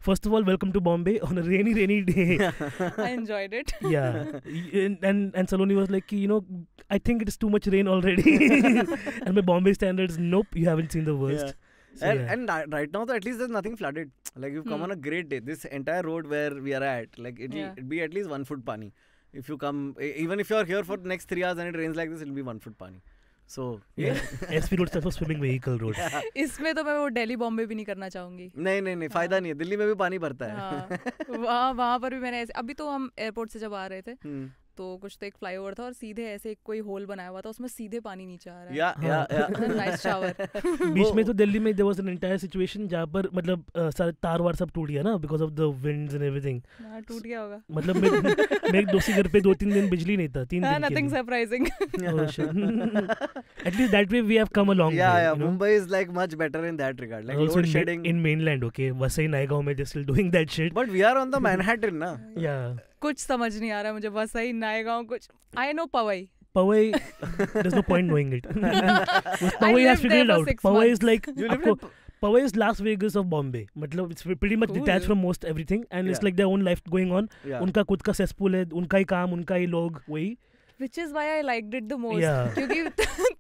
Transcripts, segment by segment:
first of all, welcome to Bombay on a rainy day. I enjoyed it. Yeah, and Saloni was like, I think it is too much rain already. And by Bombay standards, nope, you haven't seen the worst. Yeah. So, and right now, at least there's nothing flooded. Like you've come on a great day. This entire road where we are at, like it'll be at least 1 foot pani. If you come, even if you're here for the next 3 hours and it rains like this, it'll be 1 foot pani. So yeah, SP road stands for swimming vehicle road. इसमें तो मैं वो दिल्ली बॉम्बे भी नहीं करना चाहूंगी. नहीं फायदा नहीं है. दिल्ली में भी पानी भरता है. वहाँ पर भी मैंने ऐसे, अभी तो हम एयरपोर्ट से जब आ रहे थे तो कुछ तो एक फ्लाईओवर था और सीधे ऐसे कोई होल बनाया हुआ था, उसमें सीधे पानी नीचे आ रहा है. या नाइस शावर. बीच में तो दिल्ली में there was an entire situation जहाँ पर मतलब सारे तार वार सब टूट गया ना because of the winds and everything. टूट गया होगा. मतलब मेरे एक दोस्त के घर पे 2-3 दिन बिजली नहीं था. 3 दिन. Nothing surprising. At least that way we have come a long way. Yeah. Mumbai is like much better in that regard. Like also load shedding in mainland. Okay, Vasai Naigaon में they're still doing that shit. But we are on the Manhattan, na. Yeah. कुछ समझ नहीं आ रहा मुझे. वसई नायगांव कुछ. I know Powai. There's no point knowing it. Powai has figured out. Powai is like Powai is Las Vegas of Bombay. मतलब it's pretty much detached from most everything and it's like their own life going on. उनका खुद का cesspool है, उनका ही काम, उनका ही लोग, वही. Which is why I liked it the most. क्योंकि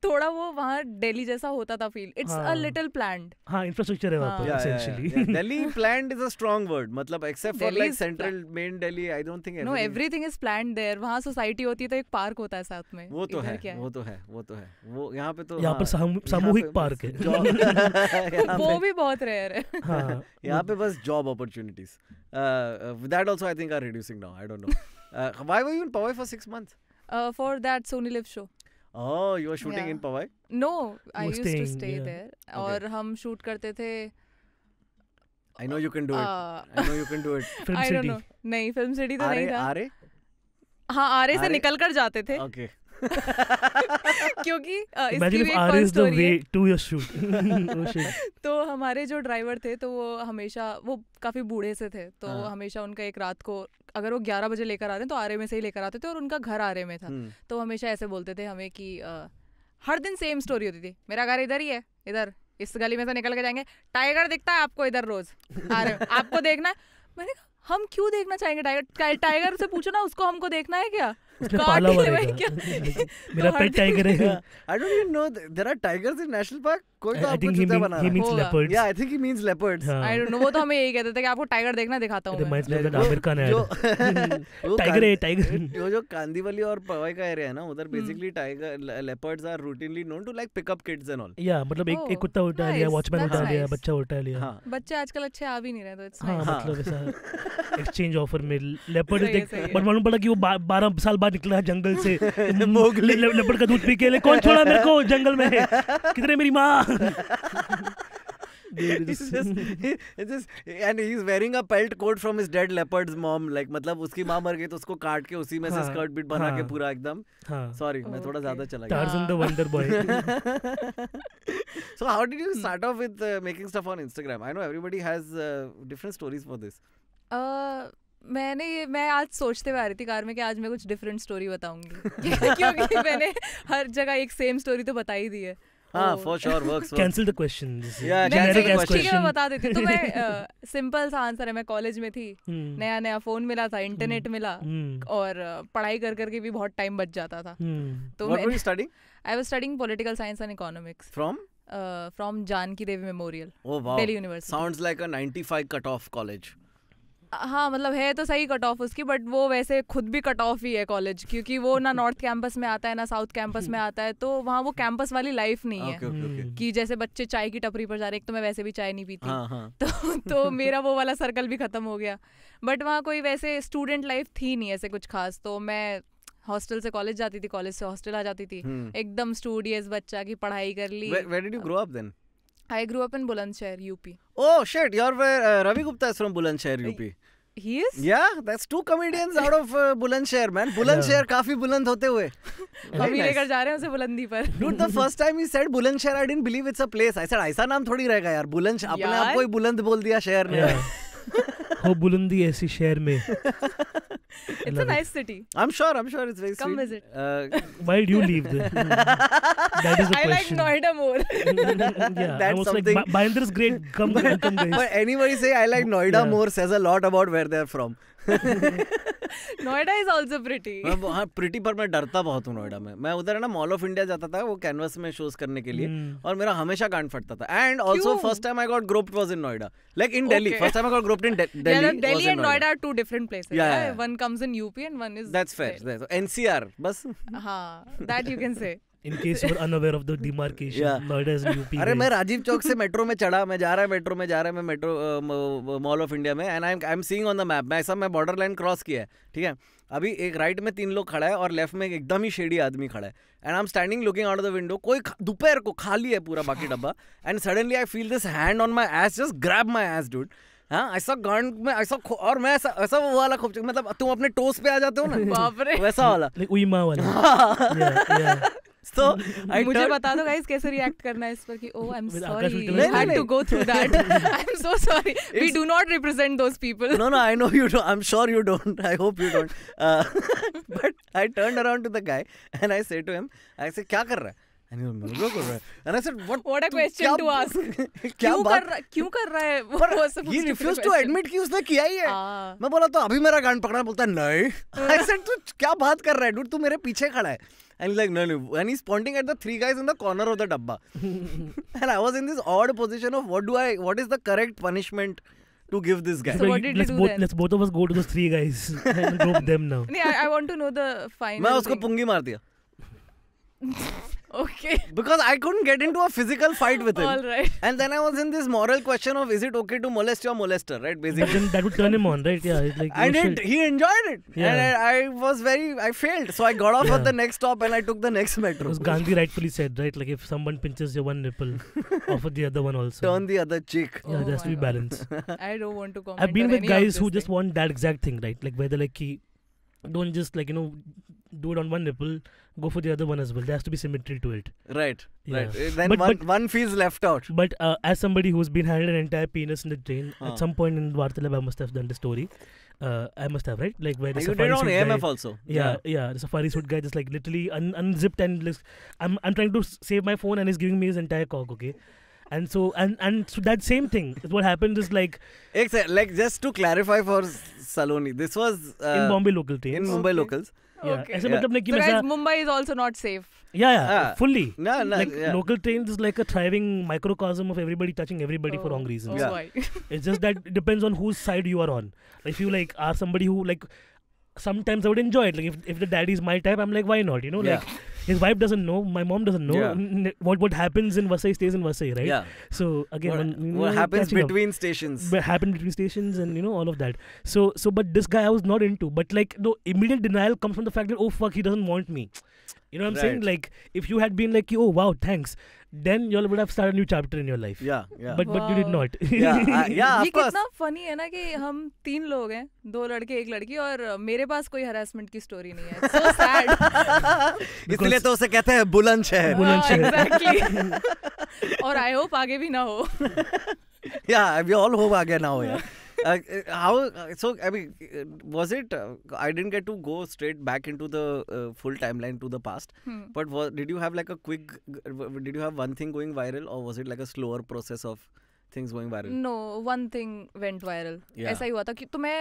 थोड़ा वो वहाँ दिल्ली जैसा होता था feel. It's a little planned. हाँ, infrastructure है वहाँ पर essentially. Delhi planned is a strong word. मतलब except for like central main Delhi, I don't think. No, everything is planned there. वहाँ society होती है तो एक park होता है साथ में. वो तो है. वो यहाँ पे तो. यहाँ पर सामूहिक park है. वो भी बहुत rare है. हाँ. यहाँ पे बस job opportunities. That also I think are reducing now. I don't know. Why were you in Powai for 6 months? For that Sony Live show. Oh, you were shooting in Powai? No, I used to stay there. और हम shoot करते थे. I know you can do it. Film I City. don't know. नहीं, Film City तो नहीं था. आरे? हाँ, आरे से निकल कर जाते थे. Okay. क्योंकि इसकी भी एक fun story है. To your shoot. तो हमारे जो ड्राइवर थे तो वो हमेशा, वो काफी बूढ़े से थे तो हमेशा उनका एक रात को अगर वो 11 बजे लेकर आ रहे हैं तो आरे में से ही लेकर आते थे और उनका घर आरे में था. तो हमेशा ऐसे बोलते थे हमें कि हर दिन सेम स्टोरी होती थी. मेरा घर इधर ही है, इधर इस गली में से निकल के जाएंगे, टाइगर दिखता है आपको इधर रोज, आपको देखना है. मैंने कहा हम क्यों देखना चाहेंगे टाइगर? टाइगर से पूछो ना, उसको हमको देखना है क्या? पाला हुआ रहेगा. मेरा पेट टाइगर है. I don't even know there are tigers in national park. कोई तो I आपको think चूतिया बना रहा है. he means leopards. Yeah, I think he means leopards. I don't know. वो तो हमें यही कहते थे कि आपको टाइगर देखना दिखाता हूँ मैं. आमिर खान है. टाइगर है टाइगर. जो कांदीवली और पवाई का एरिया है ना, उधर basically tiger leopards are routinely known to like pick up kids and all. Yeah, मतलब एक कुत्ता उठा लिया, वॉचमैन उठा लिया, बच्चा उठा लिया. बच्चे आजकल अच्छे आ भी नहीं रहे तो it's हाँ, nice. मतलब ऐसा एक्सचेंज ऑफर में लेपर्ड बट मालूम पड़ा कि वो 12 साल बाद निकला जंगल से. लेपर्ड का दूध पी के ले, कौन छोड़ा मेरे को जंगल में, किधर मेरी माँ. And he's wearing a pelt coat from his dead leopard's mom. Like मतलब उसकी माँ मर गई तो उसको काट के उसी में से स्कर्ट बिट बना के पूरा एकदम. Sorry, मैं थोड़ा ज्यादा चला गया. Tarzan the Wonder Boy. So how did you start off with making stuff on Instagram? I know everybody has different stories for this. मैं आज सोचते हुए आ रही थी कार में कि आज मैं कुछ डिफरेंट स्टोरी बताऊंगी क्योंकि मैंने हर जगह एक सेम स्टोरी तो बता ही दी है. हाँ, for sure works. Cancel the question. Yeah, ठीक है मैं बता देती. तो मैं सिंपल सा आंसर है, मैं कॉलेज में थी, नया फोन मिला था, इंटरनेट मिला और पढ़ाई कर करके भी बहुत टाइम बच जाता था. तो What were you studying? I was studying political science and economics. From Janki Devi Memorial. Oh wow. Delhi University. Sounds like a 95 cut-off college. हाँ मतलब है तो सही कट ऑफ उसकी, बट वो वैसे खुद भी कट ऑफ ही है कॉलेज, क्योंकि वो ना नॉर्थ कैंपस में आता है ना साउथ कैंपस में आता है. तो वहाँ वो कैंपस वाली लाइफ नहीं है कि जैसे बच्चे चाय की टपरी पर जा रहे. एक तो मैं वैसे भी चाय नहीं पीती. तो मेरा वो वाला सर्कल भी खत्म हो गया. बट वहाँ कोई वैसे स्टूडेंट लाइफ थी नहीं ऐसे कुछ खास. तो मैं हॉस्टल से कॉलेज जाती थी, कॉलेज से हॉस्टल आ जाती थी. एकदम स्टूडियस बच्चा की पढ़ाई कर ली. Where did you grow up then? I grew up in Bulandshahr, UP. Oh shit, you're where Ravi Gupta is from Bulandshahr, UP. He is? Yeah, that's 2 comedians out of Bulandshahr, man. Bulandshahr काफी बुलंद होते हुए. हम ही लेकर जा रहे हैं उसे बुलंदी पर. Dude, the first time he said Bulandshahr, I didn't believe it's a place. I said ऐसा नाम थोड़ी रहेगा यार. बुलंद अपने आप को ही बुलंद बोल दिया शहर ने. हो बुलंदी ऐसी शहर में. It's a nice city. I'm sure it's very sweet. Come visit. Why did you leave then? That is the question. I like Noida more. Yeah, I was like, Bandra is great. Come guys. But anybody say I like Noida more says a lot about where they're from. Noida is also pretty. हाँ pretty पर मैं डरता बहुत हूँ नोएडा में. मैं उधर है ना मॉल ऑफ इंडिया जाता था वो कैनवस में शोज करने के लिए और मेरा हमेशा कान फटता था. And also first time I got groped was in Noida. Like in Delhi. First time I got groped in Delhi. Yeah, Delhi and Noida are two different places. Yeah. One comes in UP and one is. That's fair. NCR बस. हाँ, that you can say. In case you are unaware of the demarcation, Noida is UP. अरे मैं राजीव चौक से metro में चढ़ा, मैं जा रहा है मैं मेट्रो मॉल ऑफ इंडिया में and I am seeing on the map. मैं बॉर्डर लाइन क्रॉस किया है, ठीक है. अभी एक राइट में 3 लोग खड़ा है और लेफ्ट में एकदम ही शेडी आदमी खड़ा है. And I am standing looking out of the window. कोई दोपहर को खाली है पूरा बाकी डब्बा. And suddenly I feel this hand on my S, just grab my S dude. हाँ ऐसा गांड में ऐसा और मैं ऐसा वो वाला खूब मतलब तुम अपने टोस पे आ जाते हो ना वैसा वाला उइमा वाला. So, मुझे बता दो गाइस कैसे रिएक्ट करना है इस पर कि oh I'm sorry you had to go through that. I'm so sorry. We do not represent those people. No, I know you don't. I'm sure you don't. I hope you don't. But I turned around to the guy and I said to him, I said क्या कर रहा है? And he was and I said what a question to ask. क्यों कर रहा है वो? He refused to admit कि उसने किया ही है. मैं बोला तो अभी मेरा गांड पकड़ा. बोलता नहीं. I said तू क्या बात कर रहा है dude? तू मेरे पीछे खड़ा है. And he's like, no. And he's pointing at the 3 guys in the corner of the dabba. And I was in this odd position of what is the correct punishment to give this guy? So what did you do then? Let's both of us go to those 3 guys and rope them now. I want to know the final. मैं उसको पुंगी मार दिया. Okay. Because I couldn't get into a physical fight with him. All right. And then I was in this moral question of is it okay to molest your molester, right? Basically. But then that would turn him on, right? Yeah. It's like, and he enjoyed it. Yeah. And I failed. So I got off at the next stop and I took the next metro. As Gandhi rightfully said, right? Like if someone pinches your one nipple, offer the other one also. Turn the other cheek. Yeah, there has to be balance. I don't want to comment. I've been with guys who just want that exact thing, right? Like where they're like, don't just like, do it on one nipple, go for the other one as well. There has to be symmetry to it. Right. Then one feels left out. But as somebody who's been handed an entire penis in the train, at some point in Vartalab I must have done the story. I must have, right? Like where the you safari did on suit AMF guy, also. Yeah. The safari suit guy just like literally unzipped and like, I'm trying to save my phone and he's giving me his entire cock, okay? And so that same thing is what happened is like just to clarify for Saloni, this was in Bombay local trains. In Mumbai locals. Yeah. Okay. So guys, Mumbai is also not safe. Yeah, fully. No, local trains is like a thriving microcosm of everybody touching everybody for wrong reasons. It's just that it depends on whose side you are on. If you like are somebody who like, sometimes I would enjoy it. Like if the daddy is my type, I'm like, why not? Like his wife doesn't know, my mom doesn't know. What happens in Vasai stays in Vasai, right? Yeah. So again, what happens between stations? What happened between stations and all of that. So but this guy I was not into. But like the immediate denial comes from the fact that oh fuck, he doesn't want me. You know what I'm saying? Like if you had been like, oh wow, thanks, then you all would have started a new chapter in your life. Yeah. But you did not. Yeah, of course. ये कितना funny है ना कि हम 3 लोग हैं, 2 लड़के 1 लड़की और मेरे पास कोई harassment की story नहीं है. It's so sad. इसलिए तो उसे कहते हैं बुलंदशहर. Exactly. और I hope आगे भी ना हो. Yeah, we all hope आगे ना हो यार. So I mean, was it I didn't get to go straight back into the full timeline to the past, but did you have like a quick, did you have one thing going viral or was it like a slower process of things going viral? No, one thing went viral. ऐसा ही हुआ था कि तो मैं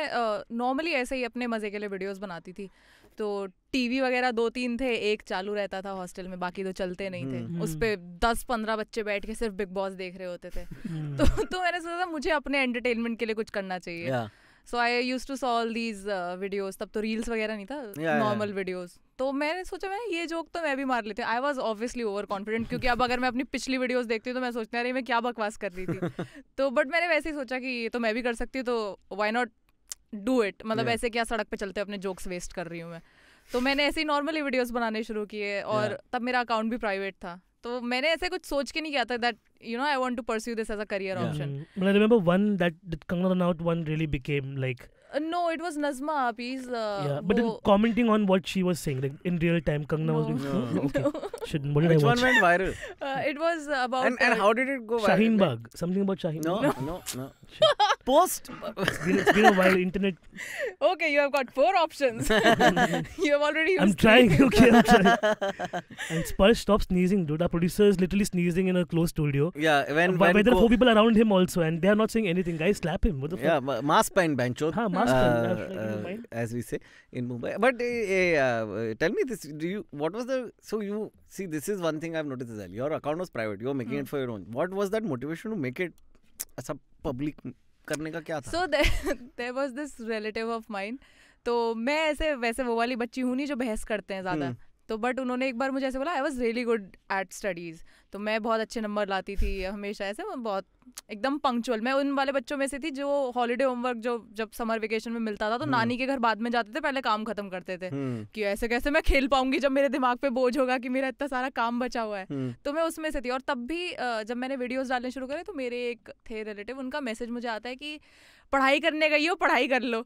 normally ऐसे ही अपने मजे के लिए वीडियोस बनाती थी. तो टीवी वगैरह 2-3 थे, एक चालू रहता था हॉस्टल में, बाकी तो चलते नहीं थे. उस पे 10-15 बच्चे बैठ के सिर्फ बिग बॉस देख रहे होते थे. तो मैंने सोचा मुझे अपने एंटरटेनमेंट के लिए कुछ करना चाहिए. So I used to saw all these videos. तब तो रील्स वगैरह नहीं था, नॉर्मल वीडियोस. तो मैंने सोचा मैं ये जोक तो मैं भी मार लेती हूँ. I was obviously over confident क्योंकि अब अगर मैं अपनी पिछली वीडियोस देखती हूँ तो मैं सोचती रही मैं क्या बकवास कर रही थी. तो बट मैंने वैसे ही सोचा कि ये तो मैं भी कर सकती हूँ, तो व्हाई नॉट डू इट. मतलब ऐसे क्या सड़क पे चलते अपने जोक्स वेस्ट कर रही हूँ मैं. तो मैंने ऐसे ही नॉर्मली वीडियोस बनाने शुरू किए और तब मेरा अकाउंट भी प्राइवेट था. तो मैंने ऐसे कुछ सोच के नहीं किया था that I want to pursue this as a career option. But I remember one that Kangana Ranaut one really became like. No, it was Nazma Apis. But then commenting on what she was saying, like in real time, Kangana was doing. Okay. Which one went viral? It was about. And how did it go viral? Shaheen Bagh. Something about Shaheen. No. post. It's been a while. Internet. Okay, you have got 4 options. You have already used I'm trying. Okay, I'm trying. And Sparsh, stop sneezing, dude. Our producer is literally sneezing in a closed studio. Yeah, when there are 4 people around him also, and they are not saying anything. Guys, slap him. What the fuck? Yeah, mask pen, bancho. Haan, mask pen. As we say in Mumbai. But tell me this: what was the? So you see, this is one thing I've noticed as well. Your account was private. You were making it for your own. What was that motivation to make it as a public? करने का क्या था? So there was this relative of mine. तो मैं ऐसे वैसे वो वाली बच्ची हूँ नहीं जो बहस करते हैं ज़्यादा. तो बट उन्होंने एक बार मुझे ऐसे बोला I was really good at studies. तो मैं बहुत अच्छे नंबर लाती थी हमेशा, ऐसे बहुत एकदम पंक्चुअल. मैं उन वाले बच्चों में से थी जो हॉलीडे होमवर्क जो जब समर वेकेशन में मिलता था तो नानी के घर बाद में जाते थे, पहले काम खत्म करते थे कि ऐसे कैसे मैं खेल पाऊंगी जब मेरे दिमाग पे बोझ होगा कि मेरा इतना सारा काम बचा हुआ है. तो मैं उसमें से थी. और तब भी जब मैंने वीडियोस डालने शुरू करे तो मेरे एक थे रिलेटिव, उनका मैसेज मुझे आता है कि पढ़ाई करने गई हो, पढ़ाई कर लो.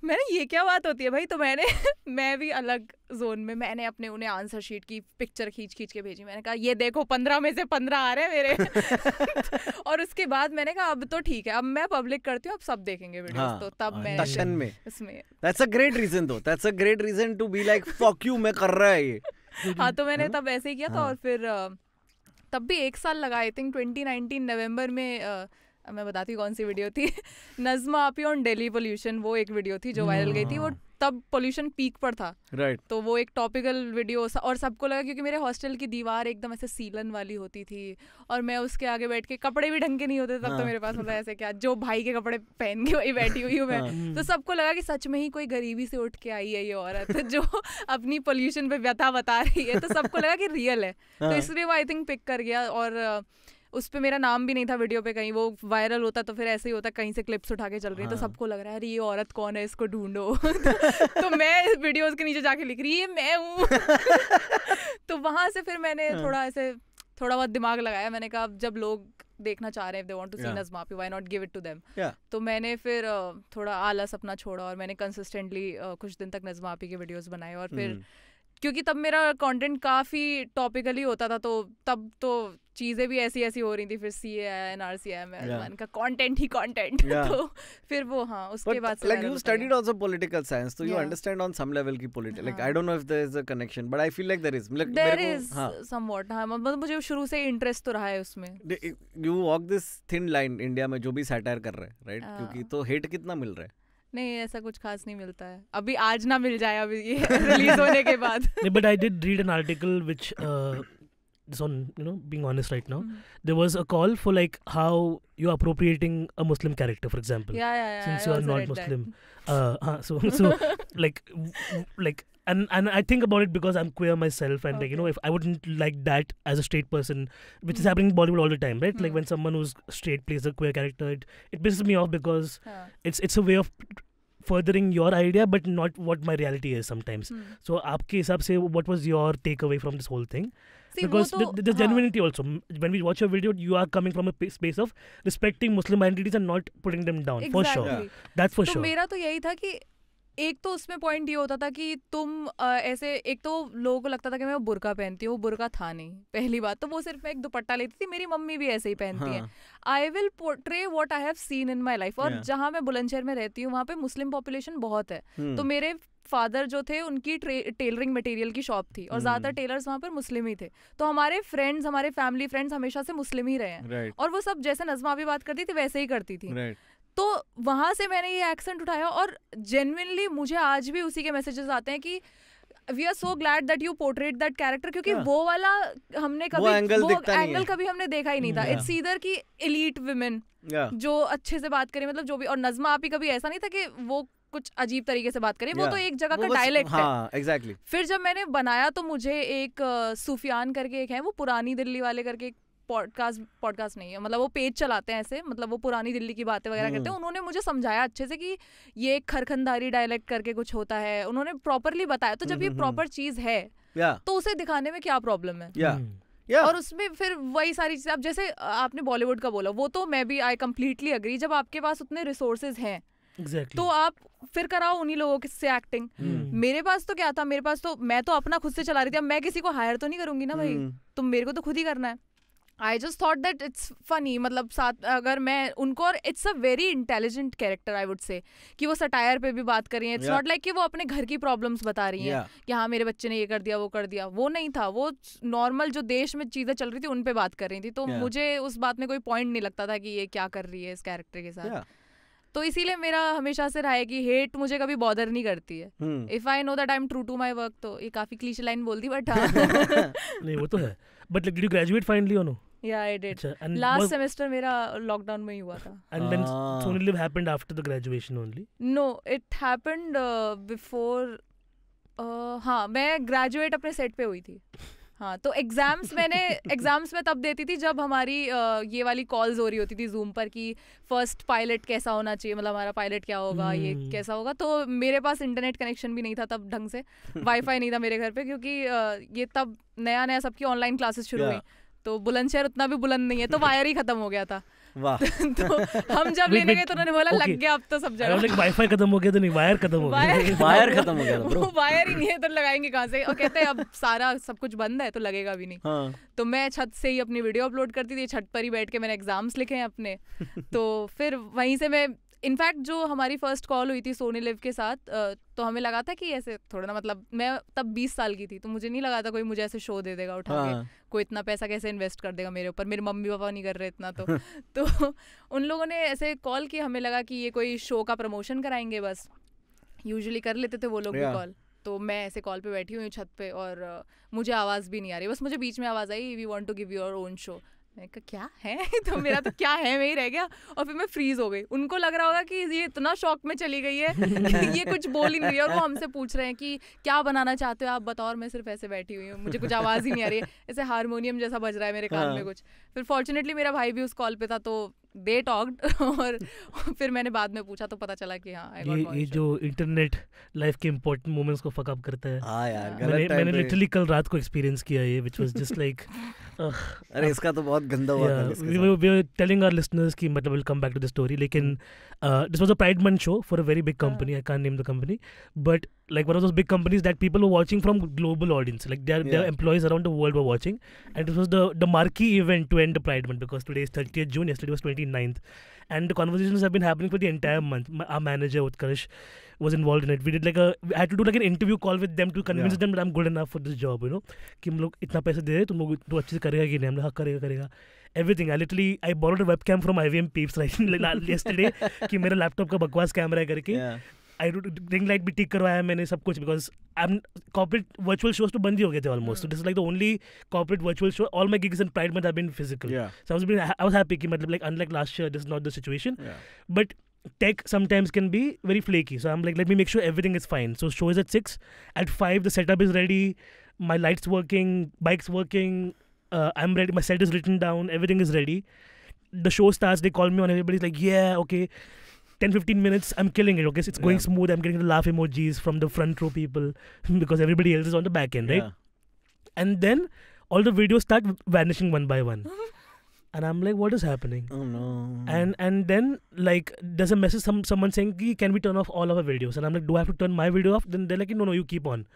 मैंने ये क्या बात होती है भाई. तो मैं भी अलग जोन में मैंने अपने उन्हें आंसर शीट की पिक्चर खींच के भेजी. मैंने कहा ये देखो 15 में से 15 आ रहे हैं मेरे. और उसके बाद मैंने कहा अब तो ठीक है, अब मैं पब्लिक करती हूँ, अब सब देखेंगे वीडियोस. तो तब मैं इसमें That's a great reason though. That's a great reason to be like fuck you, मैं कर रहा है ये. हाँ, तो मैंने तब ऐसे ही किया था. और फिर तब भी 1 साल लगा. आई थिंक 2019 नवंबर में मैं बताती हूँ कौन सी वीडियो थी. नज़मा आपी ऑन दिल्ली पोल्यूशन, वो एक वीडियो थी जो वायरल गई थी. वो तब पोल्यूशन पीक पर था. तो वो एक टॉपिकल वीडियो और सबको लगा क्योंकि मेरे हॉस्टल की दीवार एकदम ऐसे सीलन वाली होती थी और मैं उसके आगे बैठ के, कपड़े भी ढंग के नहीं होते तब. तो मेरे पास मतलब ऐसे क्या जो भाई के कपड़े पहन के वही बैठी हुई हूँ मैं. तो सबको लगा कि सच में ही कोई गरीबी से उठ के आई है ये औरत जो अपनी पोल्यूशन पे व्यथा बता रही है. तो सबको लगा कि रियल है. तो इसलिए वो आई थिंक पिक कर गया. और उस पे मेरा नाम भी नहीं था वीडियो पे कहीं. वो वायरल होता तो फिर ऐसे ही होता, कहीं से क्लिप्स उठा के चल रही. तो सबको लग रहा है अरे ये औरत कौन है, इसको ढूंढो. तो मैं वीडियोस के नीचे जाके लिख रही है मैं हूँ. तो वहाँ से फिर मैंने थोड़ा बहुत दिमाग लगाया. मैंने कहा जब लोग देखना चाह रहे हैं, they want to see Nazma aapi, why not give it to them. तो मैंने फिर थोड़ा आलस अपना छोड़ा और मैंने कंसिस्टेंटली कुछ दिन तक नज़मा आपी के वीडियोस बनाए. और फिर क्योंकि तब मेरा कंटेंट काफ़ी टॉपिकली होता था, तो तब तो चीज़ें भी ऐसी हो रही थी. फिर CA आया, NRC आया, मैं का कंटेंट ही कंटेंट. तो फिर वो उसके बाद से like you studied also political science, so you understand on some level की politics. Like I don't know if there is a connection, but I feel like there is. There is somewhat. हाँ, मतलब मुझे शुरू से interest तो रहा है उसमें. You walk this thin line India में जो भी सैटायर कर रहे हैं, right? क्योंकि तो हेट कितना मिल रहा है. नहीं, ऐसा कुछ खास नहीं मिलता है. अभी आज ना मिल जाए अभी ये रिलीज होने के बाद. But I did read an article which is on, being honest right now. There was a call for like how you're appropriating a Muslim character, for example. Yeah. Since you are not Muslim. So like and I think about it because I'm queer myself, and like if I wouldn't like that as a straight person, which is happening in Bollywood all the time, right? Like when someone who's straight plays a queer character, it pisses me off because it's a way of furthering your idea but not what my reality is sometimes. So आपके हिसाब से what was your takeaway from this whole thing? See, because there's genuinity also. When we watch your video, you are coming from a space of respecting Muslim identities and not putting them down. Exactly. For sure. That's for sure. तो मेरा तो यही था कि एक तो उसमें point ये होता था कि तुम ऐसे, एक तो लोगों को लगता था कि मैं बुर्का पहनती हूँ, वो बुर्का था नहीं पहली बात. तो वो सिर्फ मैं एक दुपट्टा लेती थी. मेरी मम्मी भी ऐसे ही पहनती है. I will portray what I have seen in my life. और जहाँ मैं बुलंदशहर में रहती हूँ वहाँ पे मुस्लिम पॉपुलेशन बहुत है. तो मेरे फादर जो थे उनकी टेलरिंग मटेरियल की शॉप थी और ज्यादातर टेलर्स वहाँ पर मुस्लिम ही थे. तो हमारे फ्रेंड्स, हमारे फैमिली फ्रेंड्स हमेशा से मुस्लिम ही रहे हैं. और वो सब जैसे नज़मा भी बात करती थी वैसे ही करती थी. तो वहाँ से मैंने ये एक्सेंट उठाया और जेन्युइनली मुझे आज भी उसी के मैसेजेस आते हैं कि we are so glad that you portrait that character. क्योंकि वो वाला हमने कभी वो एंगल कभी हमने देखा ही नहीं था. इट्स ईदर की एलीट विमेन जो अच्छे से बात करें, मतलब जो भी. और नज़मा आपी कभी ऐसा नहीं था कि वो कुछ अजीब तरीके से बात करें. वो तो एक जगह का डायलेक्ट है. एग्जैक्टली. फिर जब मैंने बनाया तो मुझे एक सुफियान करके एक है, वो पुरानी दिल्ली वाले करके एक पॉडकास्ट नहीं है, मतलब वो पेज चलाते हैं ऐसे, मतलब वो पुरानी दिल्ली की बातें वगैरह करते हैं. उन्होंने मुझे समझाया अच्छे से कि ये खरखंदारी डायलेक्ट करके कुछ होता है. उन्होंने प्रॉपरली बताया. तो जब ये प्रॉपर चीज है तो उसे दिखाने में क्या प्रॉब्लम है. और उसमें फिर वही सारी चीजें. अब जैसे आपने बॉलीवुड का बोला, वो तो मैं भी आई कम्प्लीटली अग्री. जब आपके पास उतने रिसोर्सेज हैं तो आप फिर कराओ उन्हीं लोगों से एक्टिंग. मेरे पास तो क्या था, मेरे पास तो मैं तो अपना खुद से चला रही थी. अब मैं किसी को हायर तो नहीं करूंगी ना भाई, तो मेरे को तो खुद ही करना है. I just thought that it's funny. मतलब साथ अगर मैं उनको, और it's a very intelligent character I would say, कि वो satire पे भी बात कर रही हैं. It's not like कि वो अपने घर की problems बता रही हैं कि हाँ मेरे बच्चे ने ये कर दिया वो कर दिया. वो नहीं था. वो normal जो देश में चीज़ें चल रही थी उन पे बात कर रही थी. तो मुझे उस बात में कोई point नहीं लगता था कि ये क्या कर रही है इस character के साथ. तो इसीलिए मेरा हमेशा से रहा है कि हेट मुझे कभी बॉदर नहीं करती है. If I know that I am true to my work. तो ये काफी क्लीशे लाइन बोल दी बट नहीं वो तो है. But did you graduate finally और no? Yeah, I did. Last semester मेरा lockdown में ही हुआ था. And then Sony Live happened after the graduation only? No, it happened before. हाँ, मैं graduate अपने set पे हुई थी. हाँ, तो एग्जाम्स में तब देती थी जब हमारी ये वाली कॉल्स हो रही होती थी जूम पर कि फर्स्ट पायलट कैसा होना चाहिए, मतलब हमारा पायलट क्या होगा, ये कैसा होगा. तो मेरे पास इंटरनेट कनेक्शन भी नहीं था तब ढंग से, वाईफाई नहीं था मेरे घर पे, क्योंकि ये तब नया सबकी ऑनलाइन क्लासेस शुरू हुई. तो बुलंदशहर उतना भी बुलंद नहीं है, तो वायर ही खत्म हो गया था. वाह. तो हम जब लेने गए तो उन्होंने बोला लग गया अब तो सब जगह. वाईफाई खत्म हो गया तो नहीं, वायर खत्म हो गया. वायर खत्म हो गया था ब्रो. वायर ही नहीं है तो लगाएंगे कहाँ से. और कहते हैं अब सारा सब कुछ बंद है तो लगेगा भी नहीं. तो मैं छत से ही अपनी वीडियो अपलोड करती थी. छत पर ही बैठ के मैंने एग्जाम्स लिखे हैं अपने. तो फिर वहीं से मैं इनफैक्ट जो हमारी फर्स्ट कॉल हुई थी सोनी लिव के साथ, तो हमें लगा था कि ऐसे थोड़ा ना, मतलब मैं तब 20 साल की थी तो मुझे नहीं लगा था कोई मुझे ऐसे शो दे देगा उठा के, कोई इतना पैसा कैसे इन्वेस्ट कर देगा मेरे ऊपर. मेरे मम्मी पापा नहीं कर रहे इतना. तो उन लोगों ने ऐसे कॉल की, हमें लगा कि ये कोई शो का प्रमोशन कराएंगे बस. यूजुअली कर लेते थे वो लोग भी कॉल. तो मैं ऐसे कॉल पे बैठी हुई छत पे और मुझे आवाज़ भी नहीं आ रही. बस मुझे बीच में आवाज़ आई, we want to give your own show. मैं कहा क्या है तो मेरा तो क्या है में ही रह गया. और फिर मैं फ्रीज हो गई. उनको लग रहा होगा कि ये इतना शॉक में चली गई है कि ये कुछ बोल ही नहीं रही है. और वो हमसे पूछ रहे हैं कि क्या बनाना चाहते हो आप बताओ. और मैं सिर्फ ऐसे बैठी हुई हूँ, मुझे कुछ आवाज़ ही नहीं आ रही है. ऐसे हारमोनियम जैसा बज रहा है मेरे कान में कुछ. फिर फॉर्चुनेटली मेरा भाई भी उस कॉल पे था तो दे टॉक्ड. और फिर मैंने बाद में पूछा तो पता चला कि हाँ ये जो इंटरनेट लाइफ के इम्पोर्टेंट मोमेंट्स को फक अप करता है. हाँ यार, मैंने लिटरली कल रात को एक्सपीरियंस किया ये, व्हिच वाज जस्ट लाइक अरे इसका तो बहुत गंदा हुआ था. We were telling our listeners कि मतलब we'll come back to the story, लेकिन this was a Pride Month show for a very big company. I can't name the company, but like one of those big companies that people were watching from global audience, like their employees around the world were watching, and this was the marquee event to end the Pride Month because today is 30th June, yesterday was 29th, and the conversations have been happening for the entire month. Our manager Utkarsh was involved in it. We had to do like an interview call with them to convince them that I'm good enough for this job, you know, कि हम लोग इतना पैसा दे रहे तुम लोग तो अच्छे से करेगा कि नहीं. हम लोग हाँ करेगा. Everything. I borrowed a webcam from IVM Peeps like yesterday कि मेरा लैपटॉप का बकवास कैमरा है करके. I रिंग लाइट भी ठीक करवाया मैंने सब कुछ because corporate virtual shows तो बंद ही हो गए थे almost. So this is like the only corporate virtual show. All my gigs in Pride Month have been physical. So I was happy कि मतलब like unlike last year this is not the situation. But tech sometimes can be very flaky. So I'm like, let me make sure everything is fine. So show is at 6. At 5 the setup is ready. My lights working, bike's working. I'm ready. My set is written down. Everything is ready. The show starts. They call me on. Everybody's like, yeah, okay. 10-15 minutes. I'm killing it. Okay, so it's going smooth. I'm getting the laugh emojis from the front row people because everybody else is on the back end, right? And then all the videos start vanishing one by one. And I'm like, what is happening? Oh no. And then like there's a message someone saying, can we turn off all of our videos? And I'm like, do I have to turn my video off? Then they're like, no, you keep on.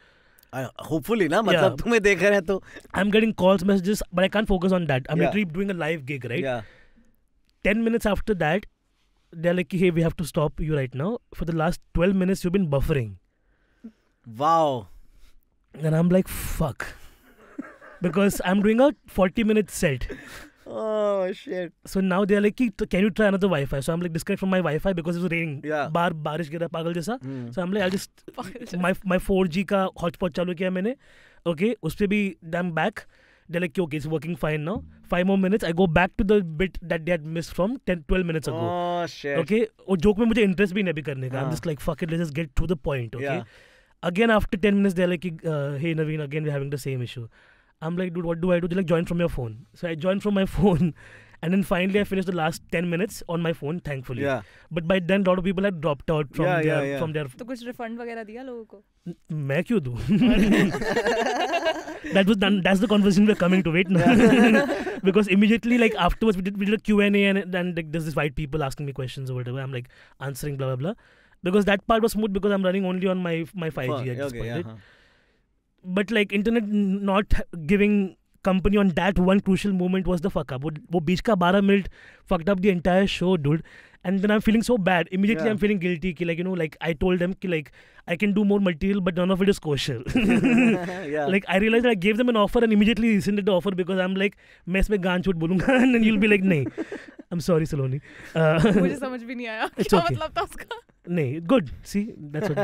Hopefully ना, मतलब तुम्हें देख रहे हैं तो. I'm getting calls, messages, but I can't focus on that. I'm literally doing a live gig, right? 10 minutes after that, they're like, hey, we have to stop you right now. For the last 12 minutes, you've been buffering. Wow. And I'm like, fuck. Because I'm doing a 40-minute set. Oh shit. So now they're like, can you try another Wi-Fi? So I'm like, disconnect from my Wi-Fi because it was raining. बारिश गिरा पागल जैसा. So I'm like, I'll just my 4G का hotspot चालू किया मैंने. Okay, उस पे भी I'm back. They're like, okay, it's working fine now. 5 more minutes. I go back to the bit that they had missed from 12 minutes ago. Oh shit. Okay, और joke में मुझे interest भी नहीं अभी करने का. I'm just like, fuck it, let's just get to the point. Okay. Again after 10 minutes, they're like, hey Naveen, again we're having the same issue. I'm like, dude, what do I do? They're like, join from your phone. So I joined from my phone. And then finally I finished the last 10 minutes on my phone, thankfully. But by then a lot of people had dropped out from their तो कुछ refund वगैरह दिया लोगों को? मैं क्यों दूँ? That's the conversation we're coming to. Wait, because immediately like afterwards we did a Q&A and then like, there's this white people asking me questions or whatever. I'm like answering blah blah blah. Because that part was smooth because I'm running only on my 5G at this point. Right? But like internet not giving company on that one crucial moment was the fuck up. वो बीच का 12 minute fucked up the entire show, dude. And then I'm feeling so bad. Immediately I'm feeling guilty. Ki, like, you know, like I told them ki, like I can do more material, but none of it is kosher. Like I realized that I gave them an offer and immediately rescinded the offer because I'm like, मैं इसमें गान चोट बोलूँगा and then you'll be like, नहीं. I'm sorry, Saloni. मुझे समझ भी नहीं आया क्या मतलब था उसका. नहीं, good. See, that's what.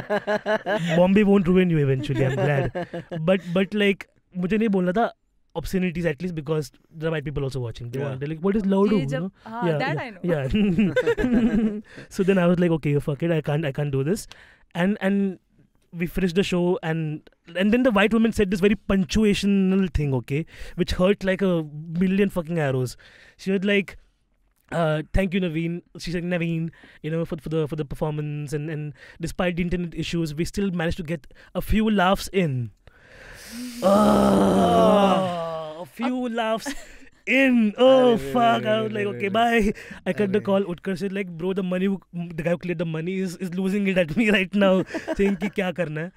Bombay won't ruin you eventually. I'm glad. But like मुझे नहीं बोलना था obscenities, at least, because there are white people also watching. They're like, what is Laudu? You know? I know. Yeah. So then I was like, okay, fuck it, I can't do this. And we finished the show, and then the white woman said this very punctuational thing, okay, which hurt like a million fucking arrows. She was like, thank you, Naveen. She said, Naveen, you know, for the performance, and despite the internet issues, we still managed to get a few laughs in. A few laughs in. Oh fuck! I was like, okay, bye. I cut the call. Utkar said like, bro, the guy who cleared the money is losing it at me right now, saying ki kya karna hai.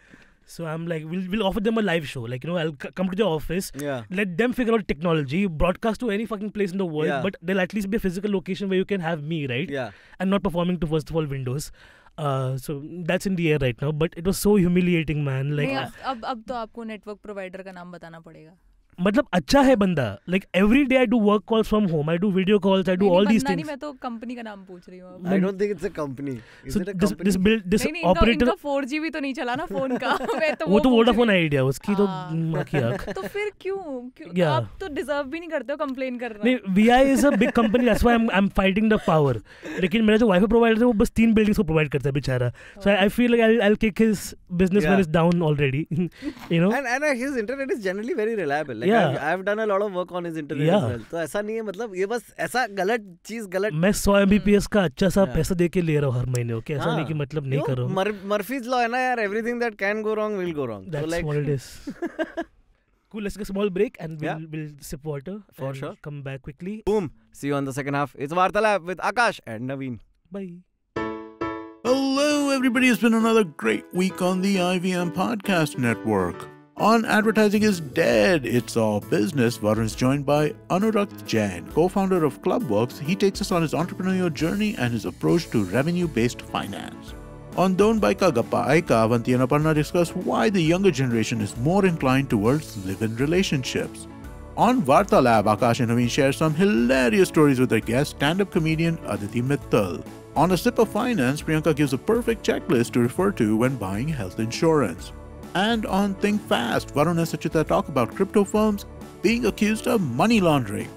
So I'm like, we'll offer them a live show. Like, you know, I'll come to the office, let them figure out technology, broadcast to any fucking place in the world, but there'll at least be a physical location where you can have me, right? Yeah. And not performing to, first of all, Windows. So that's in the air right now, but it was so humiliating, man. Like, अब तो आपको network provider का नाम बताना पड़ेगा. मतलब अच्छा है बंदा. Like every day I do work calls from home, I do video calls, I do all these things. नहीं, मैं तो कंपनी का नाम पूछ रही हूँ. I don't think it's a company. Is it a company? This operator. इनका 4G भी तो नहीं चला ना फोन का. वो तो Vodafone आइडिया, उसकी तो माकी आँख. तो फिर क्यों? आप तो डिजर्व भी नहीं करते हो कंप्लेन करना. नहीं, VI is a big company, that's why I'm fighting the power. लेकिन मेरा जो वाईफाई प्रोवाइडर है वो बस 3 buildings को प्रोवाइड करता है बेचारा. So I feel like I'll kick his business when it's down already. You know. And his internet is generally very reliable. Like I've done a lot of work on his internet as well. तो ऐसा नहीं है, मतलब ये बस ऐसा गलत मैं 100 Mbps का अच्छा सा पैसा दे के ले रहा हूँ हर महीने. ओके, ऐसा नहीं कि मतलब नहीं कर रहा हूँ. Murphy's law है ना यार, everything that can go wrong will go wrong. That's what it is. Cool, let's take a small break and we'll sip water. For sure. Come back quickly. Boom. See you on the second half. It's Vartalab with Akash and Naveen. Bye. Hello, everybody. It's been another great week on the IVM Podcast Network. On Advertising is Dead, It's All Business, Varun is joined by Anurag Jain, co-founder of Clubworks. He takes us on his entrepreneurial journey and his approach to revenue-based finance. On Don Baika Gappa Aika, Avanti and Aparna discuss why the younger generation is more inclined towards live-in relationships. On Vartalab, Akash and Naveen share some hilarious stories with their guest, stand-up comedian Aditi Mittal. On A Sip of Finance, Priyanka gives a perfect checklist to refer to when buying health insurance. And on Think Fast, Varun and Sachita talk about crypto firms being accused of money laundering.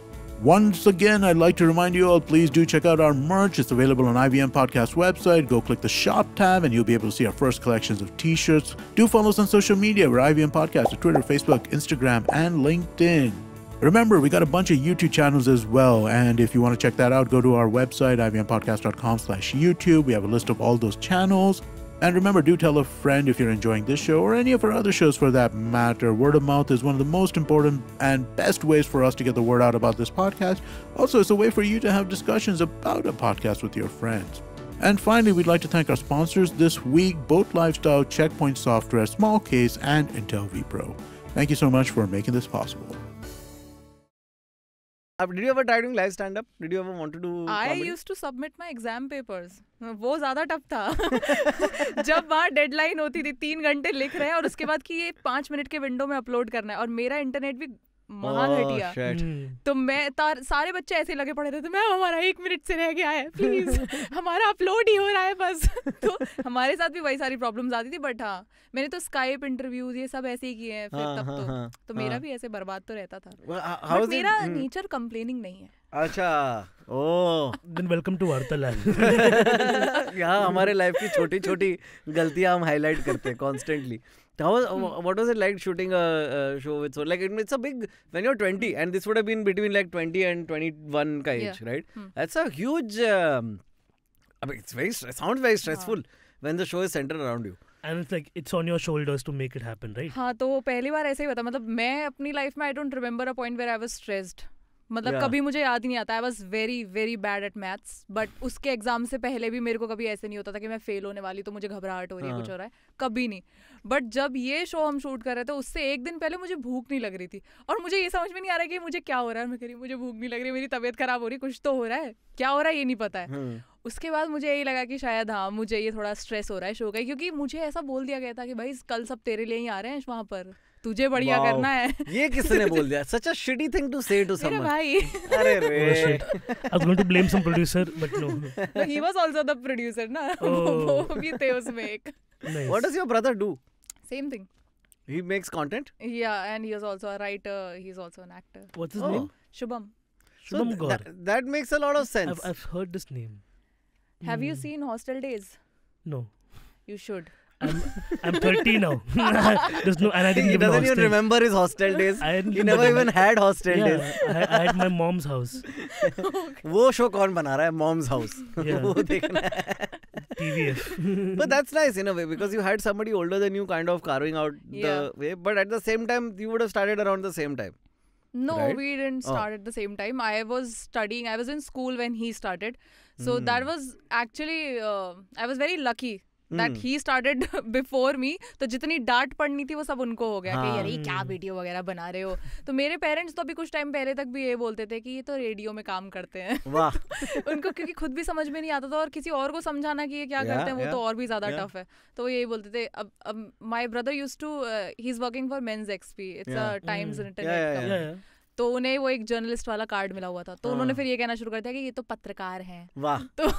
Once again, I'd like to remind you all, please do check out our merch. It's available on IVM Podcast website. Go click the shop tab and you'll be able to see our first collections of t-shirts. Do follow us on social media. We're IVM Podcast on Twitter, Facebook, Instagram, and LinkedIn. Remember, we got a bunch of YouTube channels as well. And if you want to check that out, go to our website, ivmpodcast.com/YouTube. We have a list of all those channels. And remember, do tell a friend if you're enjoying this show or any of our other shows for that matter. Word of mouth is one of the most important and best ways for us to get the word out about this podcast. Also, it's a way for you to have discussions about a podcast with your friends. And finally, we'd like to thank our sponsors this week, Boat Lifestyle, Checkpoint Software, Small Case, and Intel vPro. Thank you so much for making this possible. Did you ever try doing live stand-up? Did you ever want to do I comedy? used to submit my exam papers. वो ज़्यादा tough था. जब वहाँ deadline होती थी 3 घंटे लिख रहे हैं और उसके बाद कि ये 5 मिनट के विंडो में अपलोड करना है और मेरा इंटरनेट भी महाघटिया. तो मैं सारे बच्चे ऐसे लगे पड़े थे, तो मैम हमारा 1 मिनट से रह गया है, प्लीज हमारा अपलोड ही हो रहा है बस. तो हमारे साथ भी वही सारी प्रॉब्लम्स आती थी. बट हाँ, मैंने तो स्काइप इंटरव्यूज ये सब ऐसे ही किए हैं फिर तब तो मेरा भी ऐसे बर्बाद तो रहता था. बट मेरा नेचर कंप्लेनिंग नहीं है. अच्छा, ओह, देन वेलकम टू वार्तालाप. यहाँ हमारे लाइफ की छोटी छोटी गलतियाँ हम हाईलाइट करते हैं constantly. What was it like shooting a show with, so like it's a big, when you're 20 and this would have been between like 20 and 21 ka age, right? That's a huge I mean, it sounds very stressful when the show is centered around you. And it's like it's on your shoulders to make it happen, right? हाँ, तो पहली बार ऐसे ही हुआ था. मतलब मैं अपनी life में I don't remember a point where I was stressed. मतलब कभी मुझे याद ही नहीं आता. I was very very bad at maths. But उसके एग्जाम से पहले भी मेरे को कभी ऐसे नहीं होता था कि मैं फेल होने वाली तो मुझे घबराहट हो रही है, कुछ हो रहा है, कभी नहीं. बट जब ये शो हम शूट कर रहे थे उससे एक दिन पहले मुझे भूख नहीं लग रही थी और मुझे ये समझ में नहीं आ रहा है कि मुझे क्या हो रहा है. मैं कह रही मुझे भूख नहीं लग रही, मेरी तबीयत खराब हो रही, कुछ तो हो रहा है, क्या हो रहा है ये नहीं पता है. उसके बाद मुझे यही लगा कि शायद हाँ मुझे ये थोड़ा स्ट्रेस हो रहा है शो का, क्योंकि मुझे ऐसा बोल दिया गया था कि भाई कल सब तेरे लिए ही आ रहे हैं वहाँ पर, तुझे बढ़िया करना है. ये किसने बोल दिया? Such a shitty thing to say to someone. मेरे भाई. अरे रे. I was going to blame some producer, but no. He was also the producer ना. वो भी थे उसमें एक. What does your brother do? Same thing. He makes content? Yeah, and he is also a writer. He's also an actor. What's his name? Shubham. Shubham Gaur. That makes a lot of sense. I've heard this name. Have you seen Hostel Days? No. You should. I'm 30 now. There's no, and I didn't he doesn't even remember his hostel days. He never even had hostel days. I had my mom's house. वो show कौन बना रहा है? Mom's house. Yeah. वो देखना है. TVF. But that's nice in a way because you had somebody older than you kind of carving out the way. But at the same time, you would have started around the same time. No, right? we didn't start at the same time. I was studying. I was in school when he started. So that was actually, I was very lucky that he started before me. तो जितनी डांट पड़नी थी वो सब उनको हो गया कि यार ये क्या वीडियो वगैरह बना रहे हो. तो मेरे पेरेंट्स तो अभी कुछ टाइम पहले तक भी ये बोलते थे कि ये तो रेडियो में काम करते हैं. वाह. उनको क्योंकि खुद भी समझ में नहीं आता था और किसी और को समझाना कि ये क्या करते हैं वो तो और भी ज्यादा टफ है. तो वो यही बोलते थे. अब my brother used to he is working for MensXP. It's a Times Internet company. तो उन्हें वो एक जर्नलिस्ट वाला कार्ड मिला हुआ था. तो उन्होंने फिर ये कहना शुरू कर दिया कि ये तो पत्रकार हैं. वाह. तो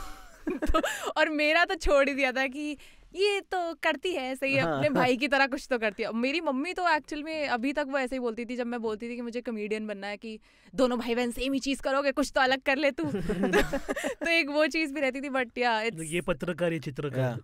और मेरा तो छोड़ ही दिया था कि ये तो करती है ऐसे ही अपने भाई की तरह कुछ तो करती है. मेरी मम्मी तो एक्चुअल में अभी तक वो ऐसे ही बोलती थी जब मैं बोलती थी कि मुझे कॉमेडियन बनना है कि दोनों भाई बहन सेम ही चीज करोगे, कुछ तो अलग कर ले तू. तो एक वो चीज भी रहती थी. बट या ये पत्रकार ये चित्रकार.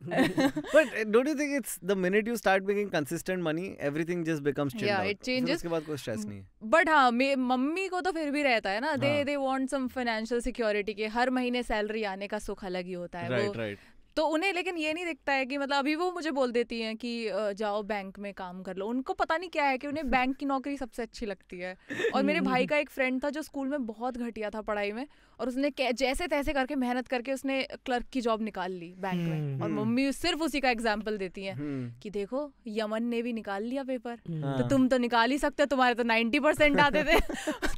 But don't you think it's the minute you start making consistent money, everything just becomes chilled out? It changes. उसके बाद कोई स्ट्रेस नहीं है. बट हाँ मम्मी को तो फिर भी रहता है ना. They want some financial security के हर महीने सैलरी आने का सुख अलग ही होता है. राइट. तो उन्हें लेकिन ये नहीं दिखता है कि मतलब अभी वो मुझे बोल देती हैं कि जाओ बैंक में काम कर लो. उनको पता नहीं क्या है कि उन्हें बैंक की नौकरी सबसे अच्छी लगती है. और मेरे भाई का एक फ्रेंड था जो स्कूल में बहुत घटिया था पढ़ाई में और उसने जैसे तैसे करके मेहनत करके उसने क्लर्क की जॉब निकाल ली बैंक में. और मम्मी सिर्फ उसी का एग्जाम्पल देती हैं कि देखो यमन ने भी निकाल लिया पेपर तो तुम तो निकाल ही सकते हो, तुम्हारे तो 90% आते थे.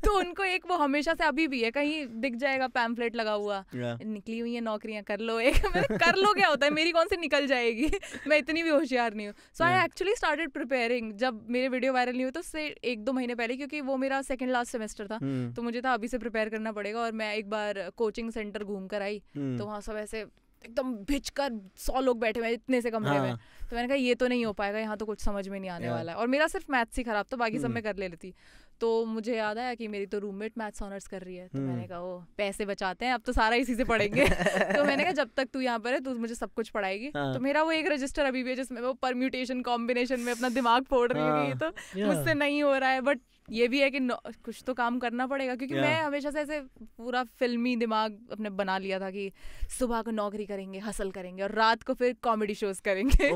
तो उनको एक वो हमेशा से अभी भी है, कहीं दिख जाएगा पैम्फलेट लगा हुआ निकली हुई है नौकरियां कर लो. एक मैंने कर लो क्या होता है, मेरी कौन सी निकल जाएगी. मैं इतनी भी होशियार नहीं हूँ. सो आई एक्चुअली स्टार्टेड प्रिपेयरिंग. जब मेरे वीडियो वायरल नहीं हुए तो उससे 1-2 महीने पहले, क्योंकि वो मेरा सेकंड लास्ट सेमेस्टर था तो मुझे था अभी से प्रिपेयर करना पड़ेगा. और मैं एक बार कोचिंग सेंटर घूम कर आई तो वहाँ सब ऐसे एकदम भिज कर 100 लोग बैठे हुए इतने से कमरे में. तो मैंने कहा ये तो नहीं हो पाएगा, यहाँ तो कुछ समझ में नहीं आने वाला है. और मेरा सिर्फ मैथ्स ही खराब था, बाकी सब मैं कर ले लेती. तो मुझे याद आया कि मेरी तो रूममेट मैथ्स ऑनर्स कर रही है. तो मैंने कहा वो पैसे बचाते हैं, अब तो सारा इसी से पढ़ेंगे. तो मैंने कहा जब तक तू यहाँ पर है तू मुझे सब कुछ पढ़ाएगी. तो मेरा वो एक रजिस्टर अभी भी है जिसमें वो परम्यूटेशन कॉम्बिनेशन में अपना दिमाग फोड़ रही हूँ. ये तो मुझसे नहीं हो रहा है. बट ये भी है कि कुछ तो काम करना पड़ेगा, क्योंकि मैं हमेशा से ऐसे पूरा फिल्मी दिमाग अपने बना लिया था कि सुबह को नौकरी करेंगे, हसल करेंगे और रात को फिर कॉमेडी शोज करेंगे.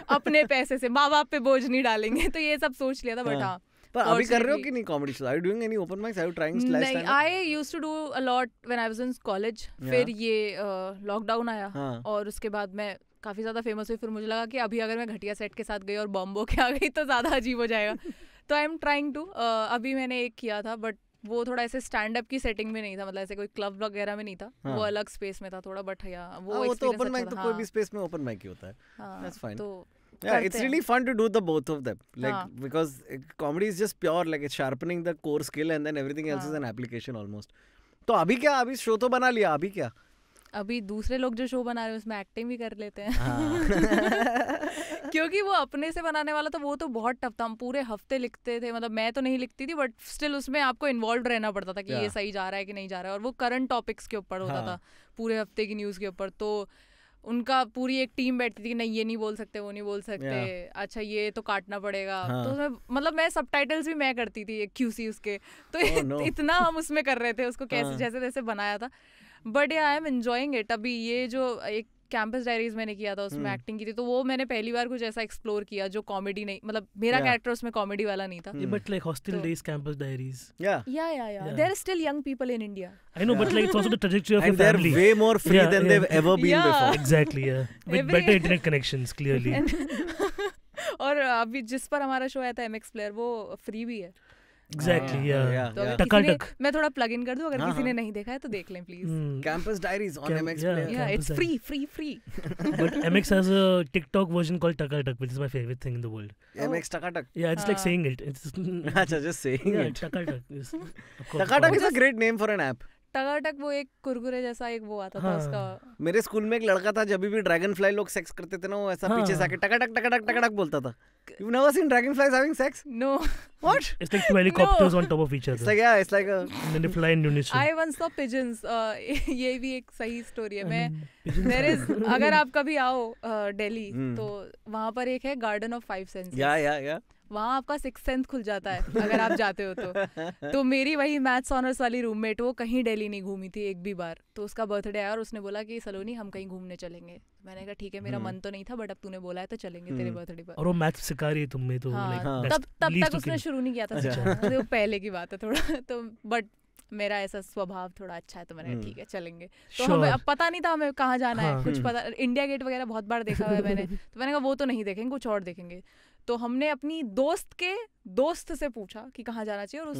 अपने पैसे से माँ बाप पे बोझ नहीं डालेंगे. तो ये सब सोच लिया था. बट हाँ पर अभी कर रहे हो कि नहीं comedy shows? Are you doing any open mics? Are you trying slash stand up? I used to do a lot when I was in college. फिर ये लॉकडाउन आया और उसके बाद मैं काफी ज्यादा फेमस हुई. फिर मुझे लगा कि अभी अगर मैं घटिया सेट के साथ गई और बॉम्बो के आ गई तो ज्यादा अजीब हो जाएगा. तो आई एम ट्राइंग टू. अभी मैंने एक किया था बट वो थोड़ा ऐसे स्टैंड अप की सेटिंग में नहीं था, मतलब ऐसे कोई क्लब वगैरह में नहीं था. वो अलग स्पेस में था थोड़ा. बट वो तो ओपन माइक तो कोई भी स्पेस में ओपन माइक ही होता है. That's fine. तो yeah, it's really fun to do the both of them, like because comedy is just pure, like it's sharpening the core skill and then everything else is an application almost. तो अभी क्या, अभी show तो बना लिया, अभी क्या? अभी दूसरे लोग जो शो बना रहे हैं उसमें एक्टिंग भी कर लेते हैं. क्योंकि वो अपने से बनाने वाला तो वो तो बहुत टफ था. हम पूरे हफ्ते लिखते थे, मतलब मैं तो नहीं लिखती थी बट स्टिल उसमें आपको इन्वॉल्व रहना पड़ता था कि ये सही जा रहा है कि नहीं जा रहा है. और वो करंट टॉपिक्स के ऊपर होता था, पूरे हफ्ते की न्यूज़ के ऊपर. तो उनका पूरी एक टीम बैठती थी कि नहीं ये नहीं बोल सकते, वो नहीं बोल सकते, अच्छा ये तो काटना पड़ेगा. तो उसमें मतलब मैं सबटाइटल्स भी मैं करती थी QC उसके. तो इतना हम उसमें कर रहे थे उसको कैसे जैसे तैसे बनाया था. But I am enjoying it. अभी ये जो एक कैंपस डायरीज मैंने किया था, उसमें एक्टिंग की थी, तो वो मैंने पहली बार कुछ ऐसा एक्सप्लोर किया जो कॉमेडी नहीं, मतलब मेरा कैरेक्टर उसमें कॉमेडी वाला नहीं था. But like hostel days, campus diaries. Yeah. There are still young people in India. I know, but like it's also the trajectory of and your family. And they're way more free than they've ever been before. Exactly, yeah. With better internet connections, clearly. और अभी जिस पर हमारा show आया था MX Player, वो free भी है. Exactly, yeah. तो टकाटक. मैं थोड़ा प्लग इन कर दूं, अगर किसी ने नहीं देखा है तो देख लें please. Campus Diaries on MX Player. Yeah, it's free. But MX has a TikTok version called Takatak, which is my favorite thing in the world. MX Takatak. Yeah, it's like saying it. It's just saying it. Takatak. Takatak is a great name for an app. टकाटक वो एक कुरकुरे जैसा एक वो आता था उसका. मेरे school में एक लड़का था, जब भी ड्रैगन फ्लाई लोग सेक्स करते थे ना, वो ऐसा पीछे से आके टकाटक टकाटक टकाटक बोलता था. You've never seen dragonflies having sex? No. What? It's like two helicopters on top of each other. It's like, yeah, it's like a... And then they fly in unison. I once saw pigeons. ये भी एक सही story है. मैं अगर आप कभी आओ दिल्ली, तो वहाँ पर एक है गार्डन ऑफ 5 सेंसेस. या वहाँ आपका 6th सेंस खुल जाता है अगर आप जाते हो तो मेरी वही मैथ्स ऑनर्स वाली रूममेट, वो कहीं दिल्ली नहीं घूमी थी एक भी बार, तो उसका बर्थडे आया और उसने बोला कि सलोनी हम कहीं घूमने चलेंगे. मैंने कहा ठीक है, मेरा मन तो नहीं था बट अब तूने बोला है तो चलेंगे तेरे बर्थडे पर. और वो मैथ्स सिखा रही है तुम्हें तो तब तक उसने शुरू नहीं किया था सिखाना, वो पहले की बात है थोड़ा. तो बट मेरा ऐसा स्वभाव थोड़ा अच्छा है, तो मैंने ठीक है चलेंगे. तो हमें अब पता नहीं था हमें कहाँ जाना है, कुछ पता. इंडिया गेट वगैरह बहुत बार देखा हुआ है मैंने, तो मैंने कहा वो तो नहीं देखेंगे, कुछ और देखेंगे. तो हमने अपनी दोस्त के दोस्त से पूछा कि कहाँ जाना चाहिए, और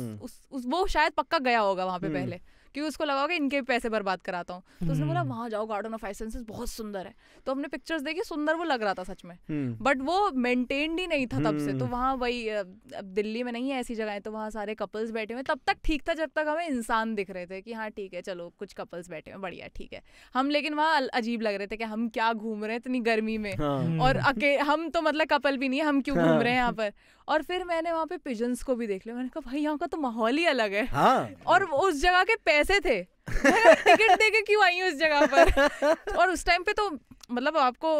वो शायद पक्का गया होगा वहाँ पे पहले, क्योंकि उसको लगा होगा इनके पैसे बर्बाद कराता हूँ. तो उसने बोला वहाँ जाओ, गार्डन ऑफ 5 सेंसेस बहुत सुंदर है. तो हमने पिक्चर्स देखी, सुंदर वो लग रहा था सच में, बट वो मेंटेन्ड ही नहीं था तब से. तो वहाँ वही, अब दिल्ली में नहीं है ऐसी जगह, तो वहाँ सारे कपल्स बैठे हुए. तब तक ठीक था जब तक हमें इंसान दिख रहे थे कि हाँ ठीक है चलो कुछ कपल्स बैठे हुए, बढ़िया ठीक है. हम लेकिन वहाँ अजीब लग रहे थे कि हम क्या घूम रहे हैं इतनी गर्मी में, और हम तो मतलब कपल भी नहीं है, हम क्यों घूम रहे हैं यहाँ पर. और फिर मैंने वहाँ पे पिजन्स को भी देख लिया. मैंने कहा भाई यहाँ का तो माहौल ही अलग है. और उस जगह के पैसे थे, टिकट देके क्यों आई उस जगह पर. और उस टाइम पे तो मतलब आपको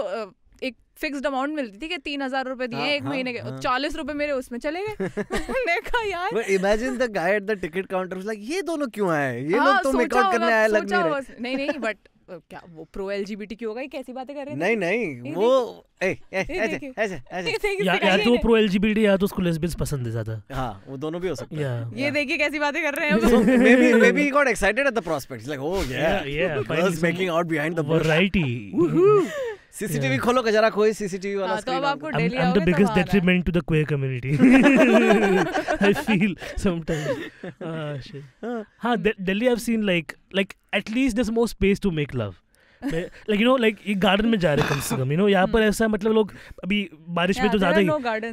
एक फिक्स्ड अमाउंट मिलती थी कि 3,000 रुपए दिए एक महीने के. 40 रुपए मेरे उसमें चले गए. मैंने कहा यार, imagine the guy at the ticket counter was like ये दोनों क्यों आए, ये लोग तो मेकआउट करने आए लग नहीं रहे. नहीं बट क्या वो प्रो LGBTQ होगा, कैसी बातें कर रहे हैं. नहीं वो ऐसे या तो प्रो LGBT या तो उसको लेस्बियंस पसंद है ज्यादा. हाँ, वो दोनों भी हो सकते हैं. ये देखिए कैसी बातें कर रहे हैं. Maybe he got excited at the prospects, like oh yeah girls making out behind the bush. Variety. CCTV खोलो जरा, कोई CCTV वाला. तो अब आपको Delhi I'm the biggest detriment to the queer community. I feel sometimes. Shit. हाँ, Delhi I've seen like at least there's more space to make love. like you know like ये garden में जा रहे कम से कम, you know यहाँ पर ऐसा मतलब लोग अभी बारिश में तो ज्यादा ही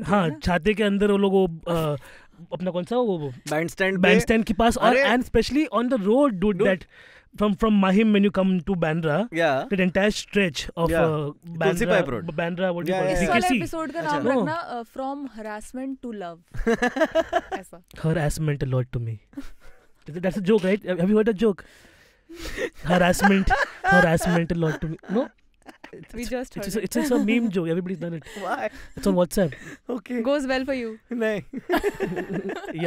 हाँ छाते के अंदर वो लोग अपना कौन सा वो बैंडस्टैंड के पास, और and specially on the road dude that from Mahim when you come to Bandra, that entire stretch of Bandra, what do you call it? इस वाले एपिसोड का नाम रखना from harassment to love. ऐसा. Harassment a lot to me. That's a joke, right? Have you heard a joke? Harassment a lot to me. No? We just heard it. It's a meme joke. Everybody's done it. Why? It's on WhatsApp. Okay. Goes well for you. No.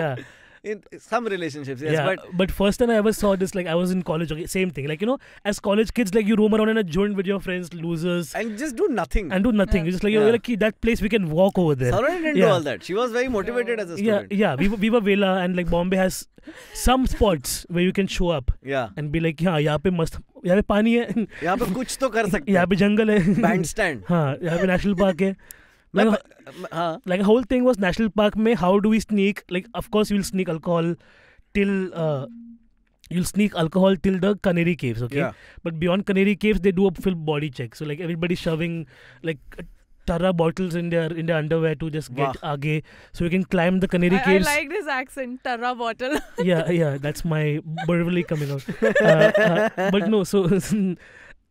Yeah. In some relationships, yes. Yeah, but first time I ever saw this, like I was in college, okay, same thing. Like, you know, as college kids, like you roam around in a joint with your friends, losers. And just do nothing. Yeah. You're just like, you're like, that place we can walk over there. Saroni didn't do all that. She was very motivated as a student. Yeah. We were Vela, and like Bombay has some spots where you can show up. Yeah. And be like, यहाँ पे मस्त, यहाँ पे पानी है. यहाँ पे कुछ तो कर सकते हैं. यहाँ पे जंगल है. Bandstand. हाँ, यहाँ पे national park है. Like a whole thing was national park mein, how do we sneak, like of course you'll sneak alcohol till the Canary Caves, okay? Yeah. But beyond Canary Caves they do a full body check, so like everybody shoving like Tara bottles in their underwear to just get aage, so you can climb the Canary Caves. I like this accent, Tara bottle. yeah, that's my verbally coming out. But no,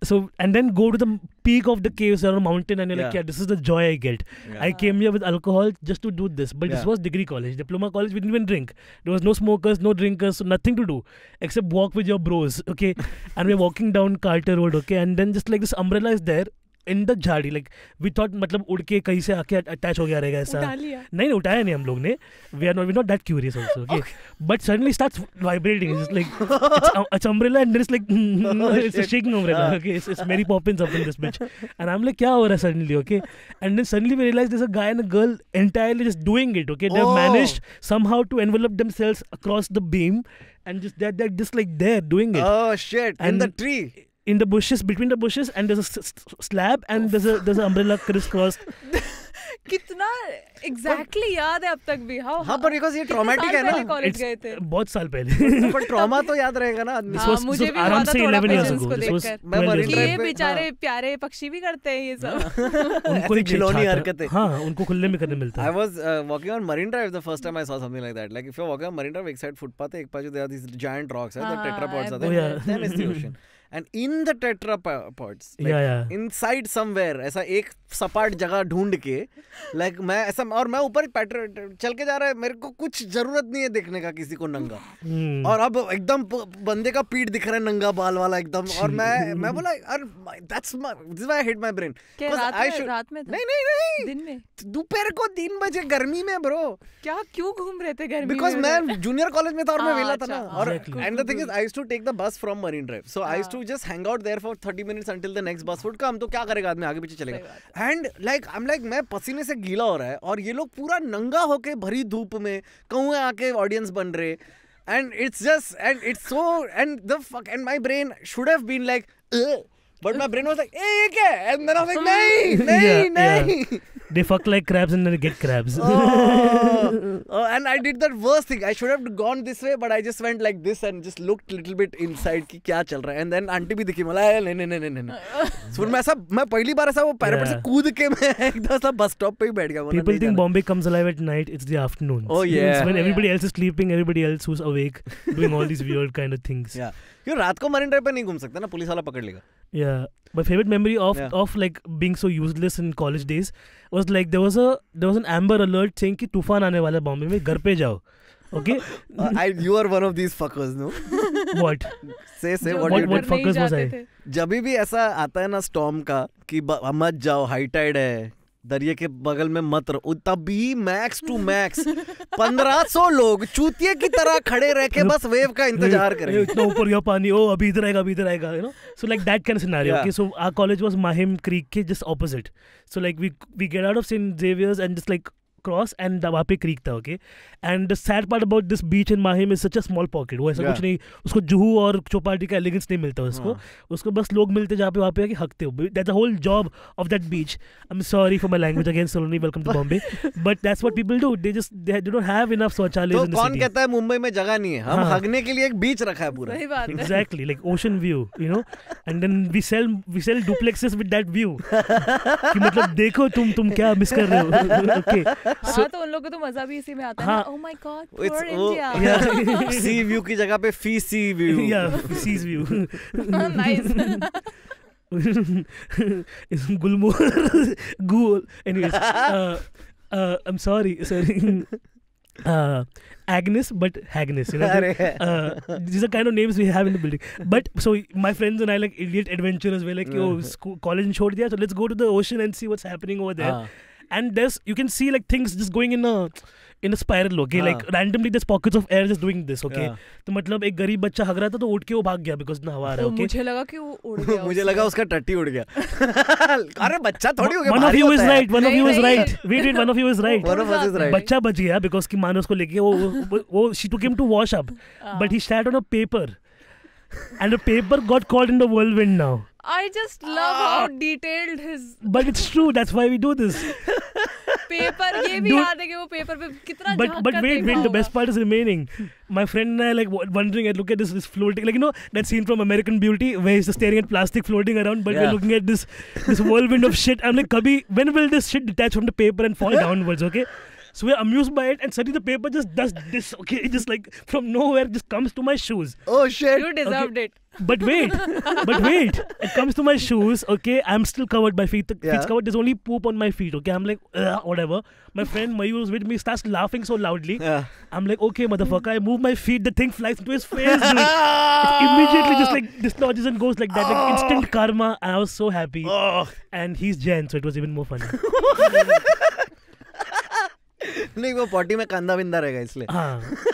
so and then go to the peak of the caves or a mountain, and you're like, yeah, this is the joy I get. Yeah. I came here with alcohol just to do this, but this was degree college, diploma college. We didn't even drink. There was no smokers, no drinkers, so nothing to do except walk with your bros, okay? And we're walking down Carter Road, okay? And then just like this umbrella is there. in the झाड़ी, like we thought मतलब उड़ के कहीं से आके attach हो गया रहेगा ऐसा. नहीं उठाया नहीं हम लोग ने. We're not that curious also. Okay. But suddenly starts vibrating. It's like it's umbrella and there's like it's a shaking umbrella. Okay. It's Mary Poppins up in this bitch. And I'm like क्या हो रहा है suddenly? Okay. And then suddenly we realized there's a guy and a girl entirely just doing it. Okay. They've managed somehow to envelop themselves across the beam and they're just like there doing it. Oh shit! And in the tree. In the bushes, between the bushes, and there's a slab, and there's an umbrella crisscrossed. कितना exactly याद है अब तक भी? हाँ पर because ये traumatic है ना. कॉलेज गए थे. बहुत साल पहले. पर trauma तो याद रहेगा ना. मुझे भी आराम से 11 years ago. कि ये बेचारे प्यारे पक्षी भी करते हैं ये सब. उनको खिलौनी हरकतें. हाँ उनको खुले में करने मिलता है. I was walking on Marine Drive the first time I saw something like that. Like if you're walking on Marine Drive, एक side footpath है, एक पास there are these giant rocks, the tetrapods are there. Then is the ocean. And in the tetrapods, like inside somewhere, ऐसा एक सपाट जगह ढूंढ के, like मैं ऐसा और मैं ऊपर चल के जा रहा है, मेरे को कुछ जरूरत नहीं है देखने का किसी को नंगा. और अब एकदम बंदे का पीठ दिख रहा है नंगा बाल वाला एकदम. और मैं बोला this is why I hate my brain. रात में था? नहीं दिन में. दोपहर को 3 बजे गर्मी में ब्रो. क्या क्यों घूम रहे थे गर्मी में? Because मैं जूनियर कॉलेज में था और मैं वेला था ना. और and the thing is I used to take the bus from Marine Drive, so I used to just hang out there for 30 minutes until the next bus would come. तो क्या करेगा आदमी, आगे पीछे चलेगा. And like I'm like मैं पसीने से गीला हो रहा है और ये लोग पूरा नंगा होके भरी धूप में कौए आके ऑडियंस बन रहे. And it's just and it's so and the fuck and my brain should have been like but my brain was like hey ये क्या है? And then I was like नहीं. They fuck like crabs and then they get crabs. And I did that worst thing. I should have gone this way, but I just went like this and just looked little bit inside कि क्या चल रहा है. And then aunty भी दिखी, मला नहीं. So मैं पहली बार ऐसा वो पैरापेट से कूद के मैं एकदम सा बस स्टॉप पे ही बैठ गया. People think Bombay comes alive at night. It's the afternoon. Oh yeah. It's when everybody else is sleeping, everybody else who's awake, doing all these weird kind of things. Yeah. क्यों रात को marine drive पे नहीं घूम सकता ना, police वाला पकड़ लेगा. Yeah. My favorite memory of like being so useless in college days was like there was an Amber Alert saying कि तूफान आने वाला है बॉम्बे में, घर पे जाओ. Okay. You are one of these fuckers, no? What? Say what fuckers was I? जब भी ऐसा आता है ना storm का कि मत जाओ, हाई टाइड है, दरिया के बगल में मत रहो, तभी मैक्स टू मैक्स 1500 लोग चूतिए की तरह खड़े रह के बस वेव का इंतजार करेंगे. इतना ऊपर गया पानी, ओ अभी इधर आएगा, you know. So like that kind of scenario. Okay, so our college was Mahim Creek के just opposite. So like we get out of St. Xavier's and just like cross and वहाँ पे creek था. Okay, and the sad part about this beach in Mahim is such a small pocket. वो ऐसा कुछ नहीं, उसको जुहू और चौपाटी का एलिगेंस नहीं मिलता उसको बस लोग मिलते जहाँ पे वहाँ पे आके हकते हो. That's the whole job of that beach. I'm sorry for my language again, Saloni, welcome to Bombay. But that's what people do. They don't have enough शौचालय in the city. तो कौन कहता है मुंबई में जगह नहीं है? हम हगने के लिए एक बीच रखा है पूरा. सही बात है. Exactly, like ocean view, you know. And then we sell duplexes with that view. कि मतलब देखो तुम क्या मिस कर रहे हो. Okay. हाँ तो उन लोगों को तो मजा भी इसी में आता है. Oh my God, poor India. Sea view की जगह पे fee sea view. Yeah, seas view. Nice. Gulmohar. Ghoul. Anyways, I'm sorry. Agnes, but Agnes, you know. These are kind of names we have in the building. But so my friends and I, like idiot adventurers, were like, yo, college छोड़ दिया, so let's go to the ocean and see what's happening over there. And you can see like things just going in a spiral. Okay, like randomly there's pockets of air just doing this. Okay, तो मतलब एक गरीब बच्चा हग रहा था तो उठ के वो भाग गया because ना हवा आ रहा है. Okay, मुझे लगा कि वो उड़ गया. मुझे लगा उसका टट्टी उड़ गया. अरे बच्चा थोड़ी हो गया. One of you is right. One of you is right. Wait, one of you is right. One of us is right. बच्चा बच गया because की माँ ने उसको लेके वो she took him to wash up, but he sat on a paper, and the paper got caught in the whirlwind now. I just love how detailed his. But it's true. That's why we do this. Paper ये भी याद है कि वो paper पे कितना but wait, the best part is remaining. My friend and I like wondering at look at this floating, like you know that scene from American Beauty where he's just staring at plastic floating around, but we're looking at this whirlwind of shit. I'm like, when will this shit detach from the paper and fall downwards? Okay. So we're amused by it, and suddenly the paper just does this. Okay, it just like from nowhere just comes to my shoes. Oh shit! You deserved it. But wait, it comes to my shoes. Okay, I'm still covered. My feet's covered. There's only poop on my feet. Okay, I'm like whatever. My friend Mayur was with me, starts laughing so loudly. I'm like, okay, motherfucker. I move my feet. The thing flies into his face. Dude. It immediately just like dislodges and goes like that. Like instant karma. And I was so happy. And he's Jain, so it was even more funny. नहीं वो potty में कंधा बिंदा रहेगा इसलिए.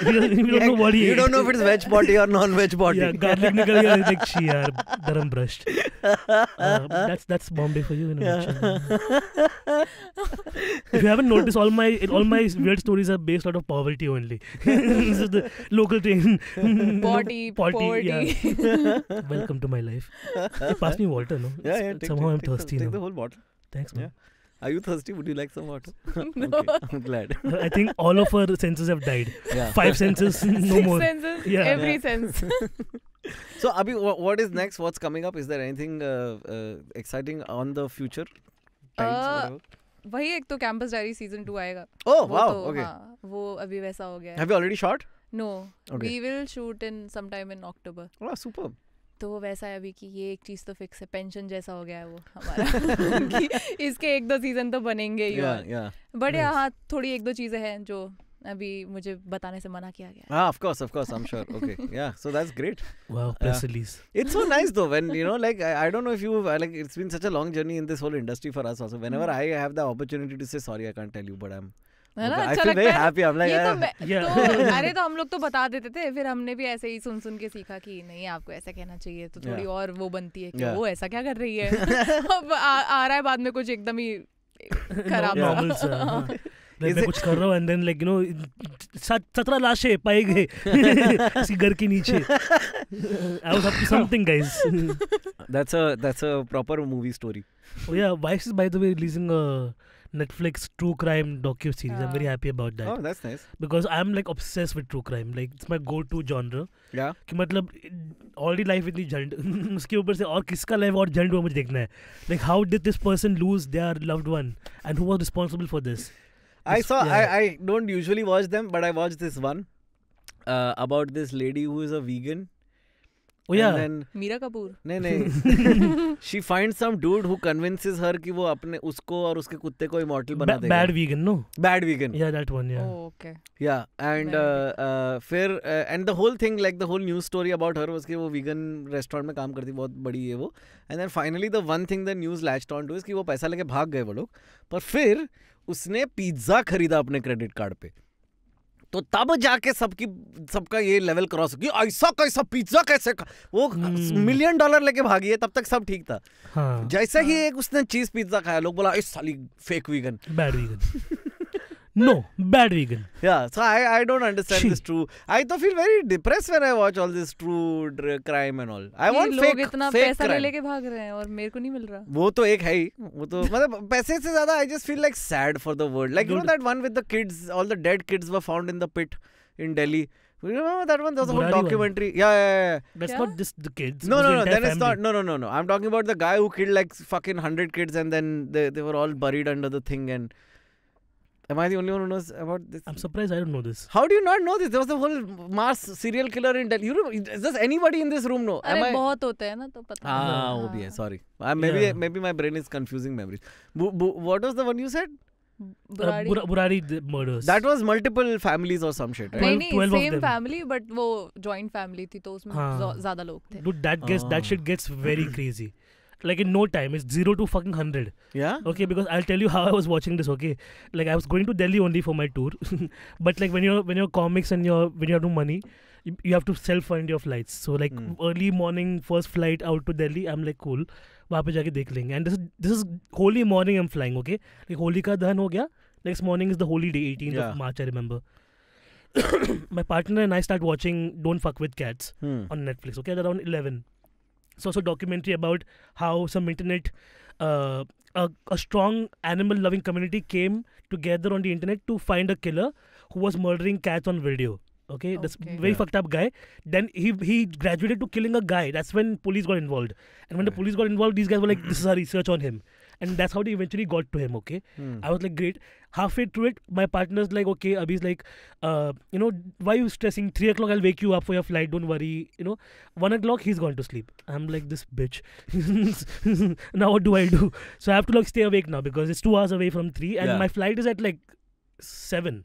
You don't know if it's veg potty or non-veg potty. Yeah, garlic निकल गया like she यार धर्म भ्रष्ट. That's Bombay for you in a nutshell. If you haven't noticed, all my weird stories are based out of poverty only. This is the local train. Potty. Yeah. Welcome to my life. Pass me water, no? Yeah. Somehow I'm thirsty now. Take the whole bottle. Thanks, man. Yeah. Are you thirsty? Would you like some water? No. Okay, I'm glad. I think all of our senses have died. Yeah. 5 senses, no more. 6 senses, every sense. So, Abhi, what is next? What's coming up? Is there anything exciting on the future? वही एक तो campus diary season 2 आएगा. Oh wow, okay. हाँ, वो अभी वैसा हो गया. Have you already shot? No, okay. We will shoot in sometime in October. Oh, superb. तो वो वैसा है अभी कि ये एक चीज तो फिक्स है, पेंशन जैसा हो गया है वो हमारा कि इसके 1-2 सीजन तो बनेंगे ही. बट यहाँ थोड़ी 1-2 चीजें हैं जो अभी मुझे बताने से मना किया गया. Of course, I'm sure. Okay, yeah, so that's great. Wow, press release. It's so nice though when like I don't know if you like it's been such a long journey in this whole industry for us also. Whenever I have the opportunity to say sorry, I can't tell you, but I feel very happy. I'm like अरे तो हम लोग तो बता देते थे, फिर हमने भी ऐसे ही सुन के सीखा कि नहीं आपको ऐसा कहना चाहिए, तो थोड़ी और वो बनती है कि वो ऐसा क्या कर रही है. अब आ रहा है बाद में कुछ एकदम ही खराब. मैं कुछ कर रहा हूँ and then like 17 लाशें पाए गए इसके घर के नीचे. I was up to something, guys. That's a proper movie story. Oh yeah, Vice is by the way releasing a Netflix true crime docu-series. I'm very happy about that. Oh, that's nice. Because I'm like obsessed with true crime. Like it's my go-to genre. Yeah. कि मतलब already life इतनी झंड उसके ऊपर से और किसका life और झंड हुआ मुझे देखना है. Like how did this person lose their loved one and who was responsible for this? I don't usually watch them, but I watched this one about this lady who is a vegan. Oh yeah. And then Meera Kapoor. नहीं. She finds some dude who convinces her कि वो अपने उसको और उसके कुत्ते को immortal बना देगा. Bad vegan, no? Bad vegan. Yeah, that one. Yeah. Oh, okay. Yeah, and फिर and the whole thing, like the whole news story about her was कि वो vegan restaurant में काम करती, बहुत बड़ी है वो. And then finally the one thing the news latched on to is कि वो पैसा लेके भाग गए वो लोग. पर फिर उसने पिज्जा खरीदा अपने क्रेडिट कार्ड पे. तो तब जाके सबका ये लेवल क्रॉस कि ऐसा कैसा पिज्जा कैसे वो $1 मिलियन लेके भागी है. तब तक सब ठीक था. जैसे ही एक उसने चीज पिज्जा खाया, लोग बोला इस साली fake vegan, bad vegan. No, bad vegan. Yeah, so I don't understand this true. I तो feel very depressed when I watch all this true crime and all. I want fake crime. लोग इतना पैसा लेके भाग रहे हैं और मेरे को नहीं मिल रहा. वो तो एक है ही. वो तो मतलब पैसे से ज्यादा I just feel like sad for the world. Like you know that one with the kids, all the dead kids were found in the pit in Delhi. You remember that one? There was a whole documentary. Yeah. That's not just the kids. No. Then it's not. No. I'm talking about the guy who killed like fucking 100 kids and then they were all buried under the thing and. Am I the only one who knows about this? I'm surprised I don't know this. How do you not know this? There was a whole mass serial killer in Delhi. Does anybody in this room know? अरे बहुत होते हैं ना तो पता. वो भी है. Sorry. Maybe my brain is confusing memories. What was the one you said? Burari murders. That was multiple families or some shit, right? नहीं, same family but वो joint family थी तो उसमें ज़्यादा लोग थे. Dude, that shit gets very crazy. Like in no time, it's 0 to fucking 100. Yeah. Okay, because I'll tell you how I was watching this. Okay, like I was going to Delhi only for my tour, but like when you're comics and when you have no money, you have to self-fund your flights. So like early morning first flight out to Delhi, I'm like cool, वहाँ पे जाके देख लेंगे. And this is holy morning I'm flying. Okay, like Holi का दहन हो गया. Next morning is the holy day, 18th of March. I remember. My partner and I start watching Don't Fuck with Cats on Netflix. Okay, at around 11. So it's a documentary about how some internet, a strong animal-loving community came together on the internet to find a killer who was murdering cats on video. Okay, that's very fucked up guy. Then he graduated to killing a guy. That's when police got involved. And when the police got involved, these guys were like, this is our research on him. and that's how they eventually got to him. Okay, I was like, great. Halfway through it, my partner's like, okay, Abhi's like, you know, why are you stressing? 3 o'clock I'll wake you up for your flight. Don't worry. You know, 1 o'clock he's gone to sleep. I'm like, this bitch. Now what do I do? So I have to like stay awake now because it's 2 hours away from 3, and my flight is at like 7.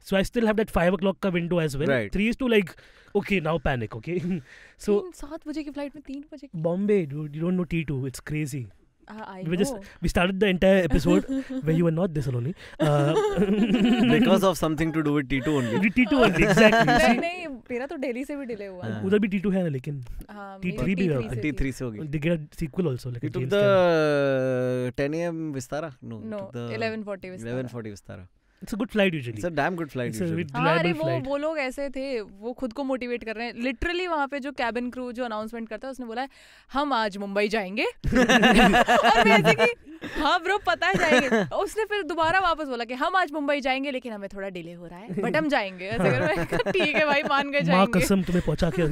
So I still have that 5 o'clock ka window as well. Right. 3 is to like, okay, now panic, okay? So 7 बजे की flight में 3 बजे. Bombay, dude, you don't know T2. It's crazy. I know. We started the entire episode where you were not this alone. Because of something to do with T2 only. T2 only, exactly. नहीं मेरा तो दिल्ली से भी delay हुआ. उधर भी T2 है ना लेकिन T3 भी है. T3 से होगी. They get a sequel also. Like you took the 10 a.m. Vistara? No, 11:40 Vistara. 11:40 Vistara. It's a good flight usually. It's a damn good flight usually. अरे वो लोग ऐसे थे, वो खुद को मोटिवेट कर रहे हैं. लिटरली वहाँ पे जो कैबिन क्रू जो अनाउंसमेंट करता है उसने बोला है हम आज मुंबई जाएंगे. और वैसे कि हाँ ब्रो पता है जाएंगे. उसने फिर दोबारा वापस बोला कि हम आज मुंबई जाएंगे लेकिन हमें थोड़ा डिले हो रहा है बट हम जाएंगे. ऐसे कर ठीक है भाई मान गए जाएंगे. माँ कसम तुम्हें पहुँचा के.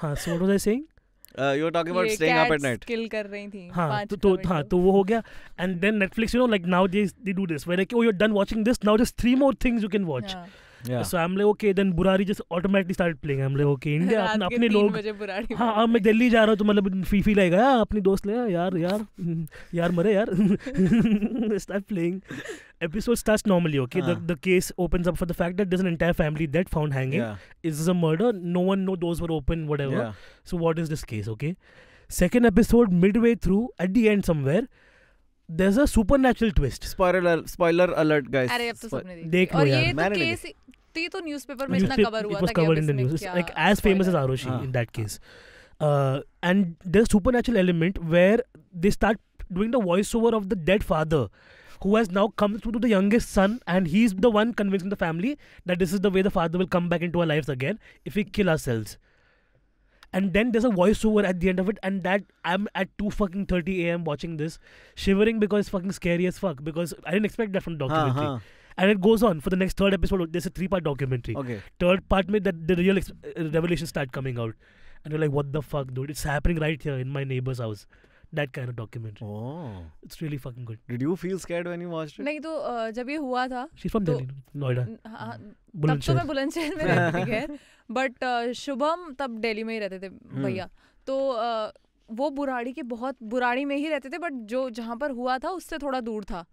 हाँ, so what was I saying? You were talking about staying up at night. Kill कर रही थी. हाँ तो वो हो गया. And then Netflix, you know, like now they do this where like, oh, you're done watching this, now there's 3 more things you can watch. Yeah. So I'm like, okay, then Burari just automatically started playing. I'm like, okay, India अपने लोग. हाँ अब मैं दिल्ली जा रहा हूँ तो मतलब फील आएगा यार अपनी दोस्त ले यार मरे यार. Start playing. Episode starts normally, okay? The case opens up for the fact that there's an entire family dead, found hanging. Is this a murder? No one knows, doors were open, whatever. Yeah. So what is this case, okay? Second episode, midway through, at the end somewhere, there's a supernatural twist. Spoiler alert, guys. अरे अब तो सबने देख लो यार. और ये तो case ये तो न्यूज़पेपर में इतना कवर हुआ था. It was covered in the news. It's like as famous as Arushi in that case. And there's a supernatural element where they start doing the voiceover of the dead father, who has now come through to the youngest son, and he's the one convincing the family that this is the way the father will come back into our lives again if we kill ourselves. And then there's a voiceover at the end of it, and that I'm at 2:30 a.m. watching this, shivering because it's fucking scary as fuck, because I didn't expect that from the documentary. And it goes on for the next 3rd episode. There's a 3-part documentary. Okay. 3rd part में that the real revelations start coming out, and you're like, what the fuck, dude? It's happening right here in my neighbor's house. That kind of documentary. Oh. It's really fucking good. Did you feel scared when you watched it? नहीं तो जब ये हुआ था. She's from Delhi, Noida. तब तो मैं बुलंदशहर में रहती थी खैर. बट शुभम तब दिल्ली में ही रहते थे भैया. तो वो बुराड़ी के बहुत बुराड़ी में ही रहते थे, बट जो जहाँ पर हुआ था उससे थोड़ा दूर था.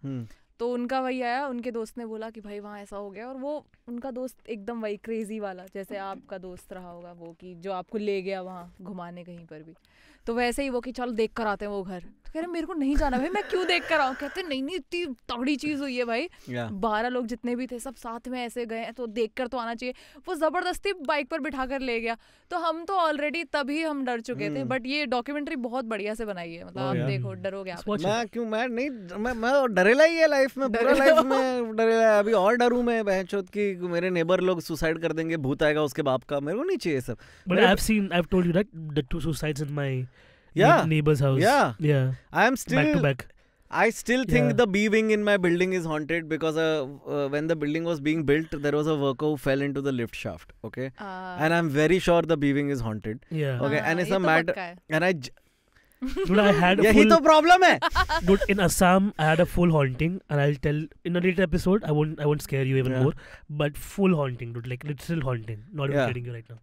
तो उनका वही आया, उनके दोस्त ने बोला कि भाई वहाँ ऐसा हो गया. और वो उनका दोस्त एकदम वही क्रेजी वाला, जैसे आपका दोस्त रहा होगा वो, कि जो आपको ले गया वहाँ घुमाने कहीं पर भी. तो वैसे ही वो कि चलो देख कर आते हैं वो घर. तो कह रहे मेरे को नहीं जाना भाई, मैं क्यों देख कर आऊँ. कहते नहीं इतनी तगड़ी चीज़ हुई है भाई. 12 लोग जितने भी थे सब साथ में ऐसे गए तो देख कर तो आना चाहिए. वो ज़बरदस्ती बाइक पर बिठा कर ले गया. तो हम तो ऑलरेडी तभी हम डर चुके थे, बट ये डॉक्यूमेंट्री बहुत बढ़िया से बनाई है. मतलब आप देखो डरोगे आप. मैं डरेला ही है लाइफ में, पूरा लाइफ में डरेला है. अभी और डरूं मैं बहनचोद की मेरे नेबर लोग सुसाइड कर देंगे, भूत आएगा उसके बाप का. मेरे को नहीं चाहिए सब. But I've told you that the 2 suicides in my neighbor's house. Yeah. I am still back to back. I still think the B wing in my building is haunted because when the building was being built, there was a worker who fell into the lift shaft. Okay, and I'm very sure the B wing is haunted. Yeah. Okay, and it's a matter. And Dude, I had a यही तो problem है. Dude, in Assam, I had a full haunting, and I'll tell in a later episode. I won't scare you even more, but full haunting, dude, like literal haunting. Not even kidding you right now.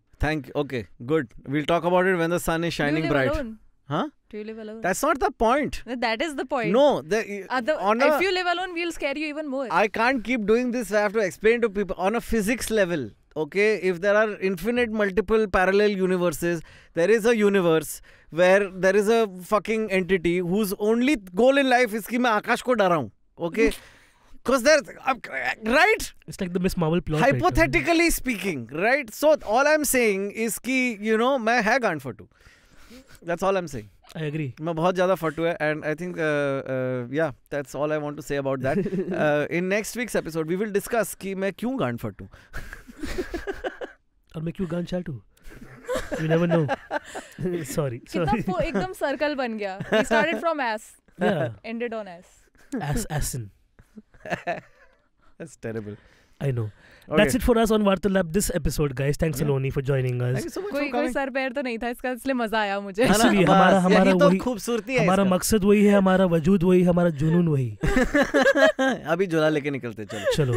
Okay, good. We'll talk about it when the sun is shining bright. Alone? Huh? Do you live alone? That's not the point. That is the point. No, if you live alone, we'll scare you even more. I can't keep doing this. I have to explain to people on a physics level. Okay, if there are infinite multiple parallel universes, there is a universe where there is a fucking entity whose only goal in life is कि मैं आकाश को डराऊं. Okay. Because there's right. It's like the Miss Marvel plot. Hypothetically speaking, right? So all I'm saying is कि मैं है गांड फटू. That's all I'm saying. I agree. मैं बहुत ज़्यादा फटू है, and I think that's all I want to say about that. In next week's episode, we will discuss कि मैं क्यों गांड फटू. और मैं क्यों गांड चाटू. You never know. Sorry. कितना एकदम सर्कल बन गया. We started from ass. Yeah. Ended on ass. Assin. That's terrible. I know. That's it for us on Vartalab this episode, guys. Thanks Saloni for joining us. कोई sir पैर तो नहीं था इसका, इसलिए मजा आया मुझे. इसलिए हमारा वही खूबसूरती है, हमारा मकसद वही है, हमारा वजूद वही, हमारा जुनून वही. अभी झोला लेके निकलते, चलो.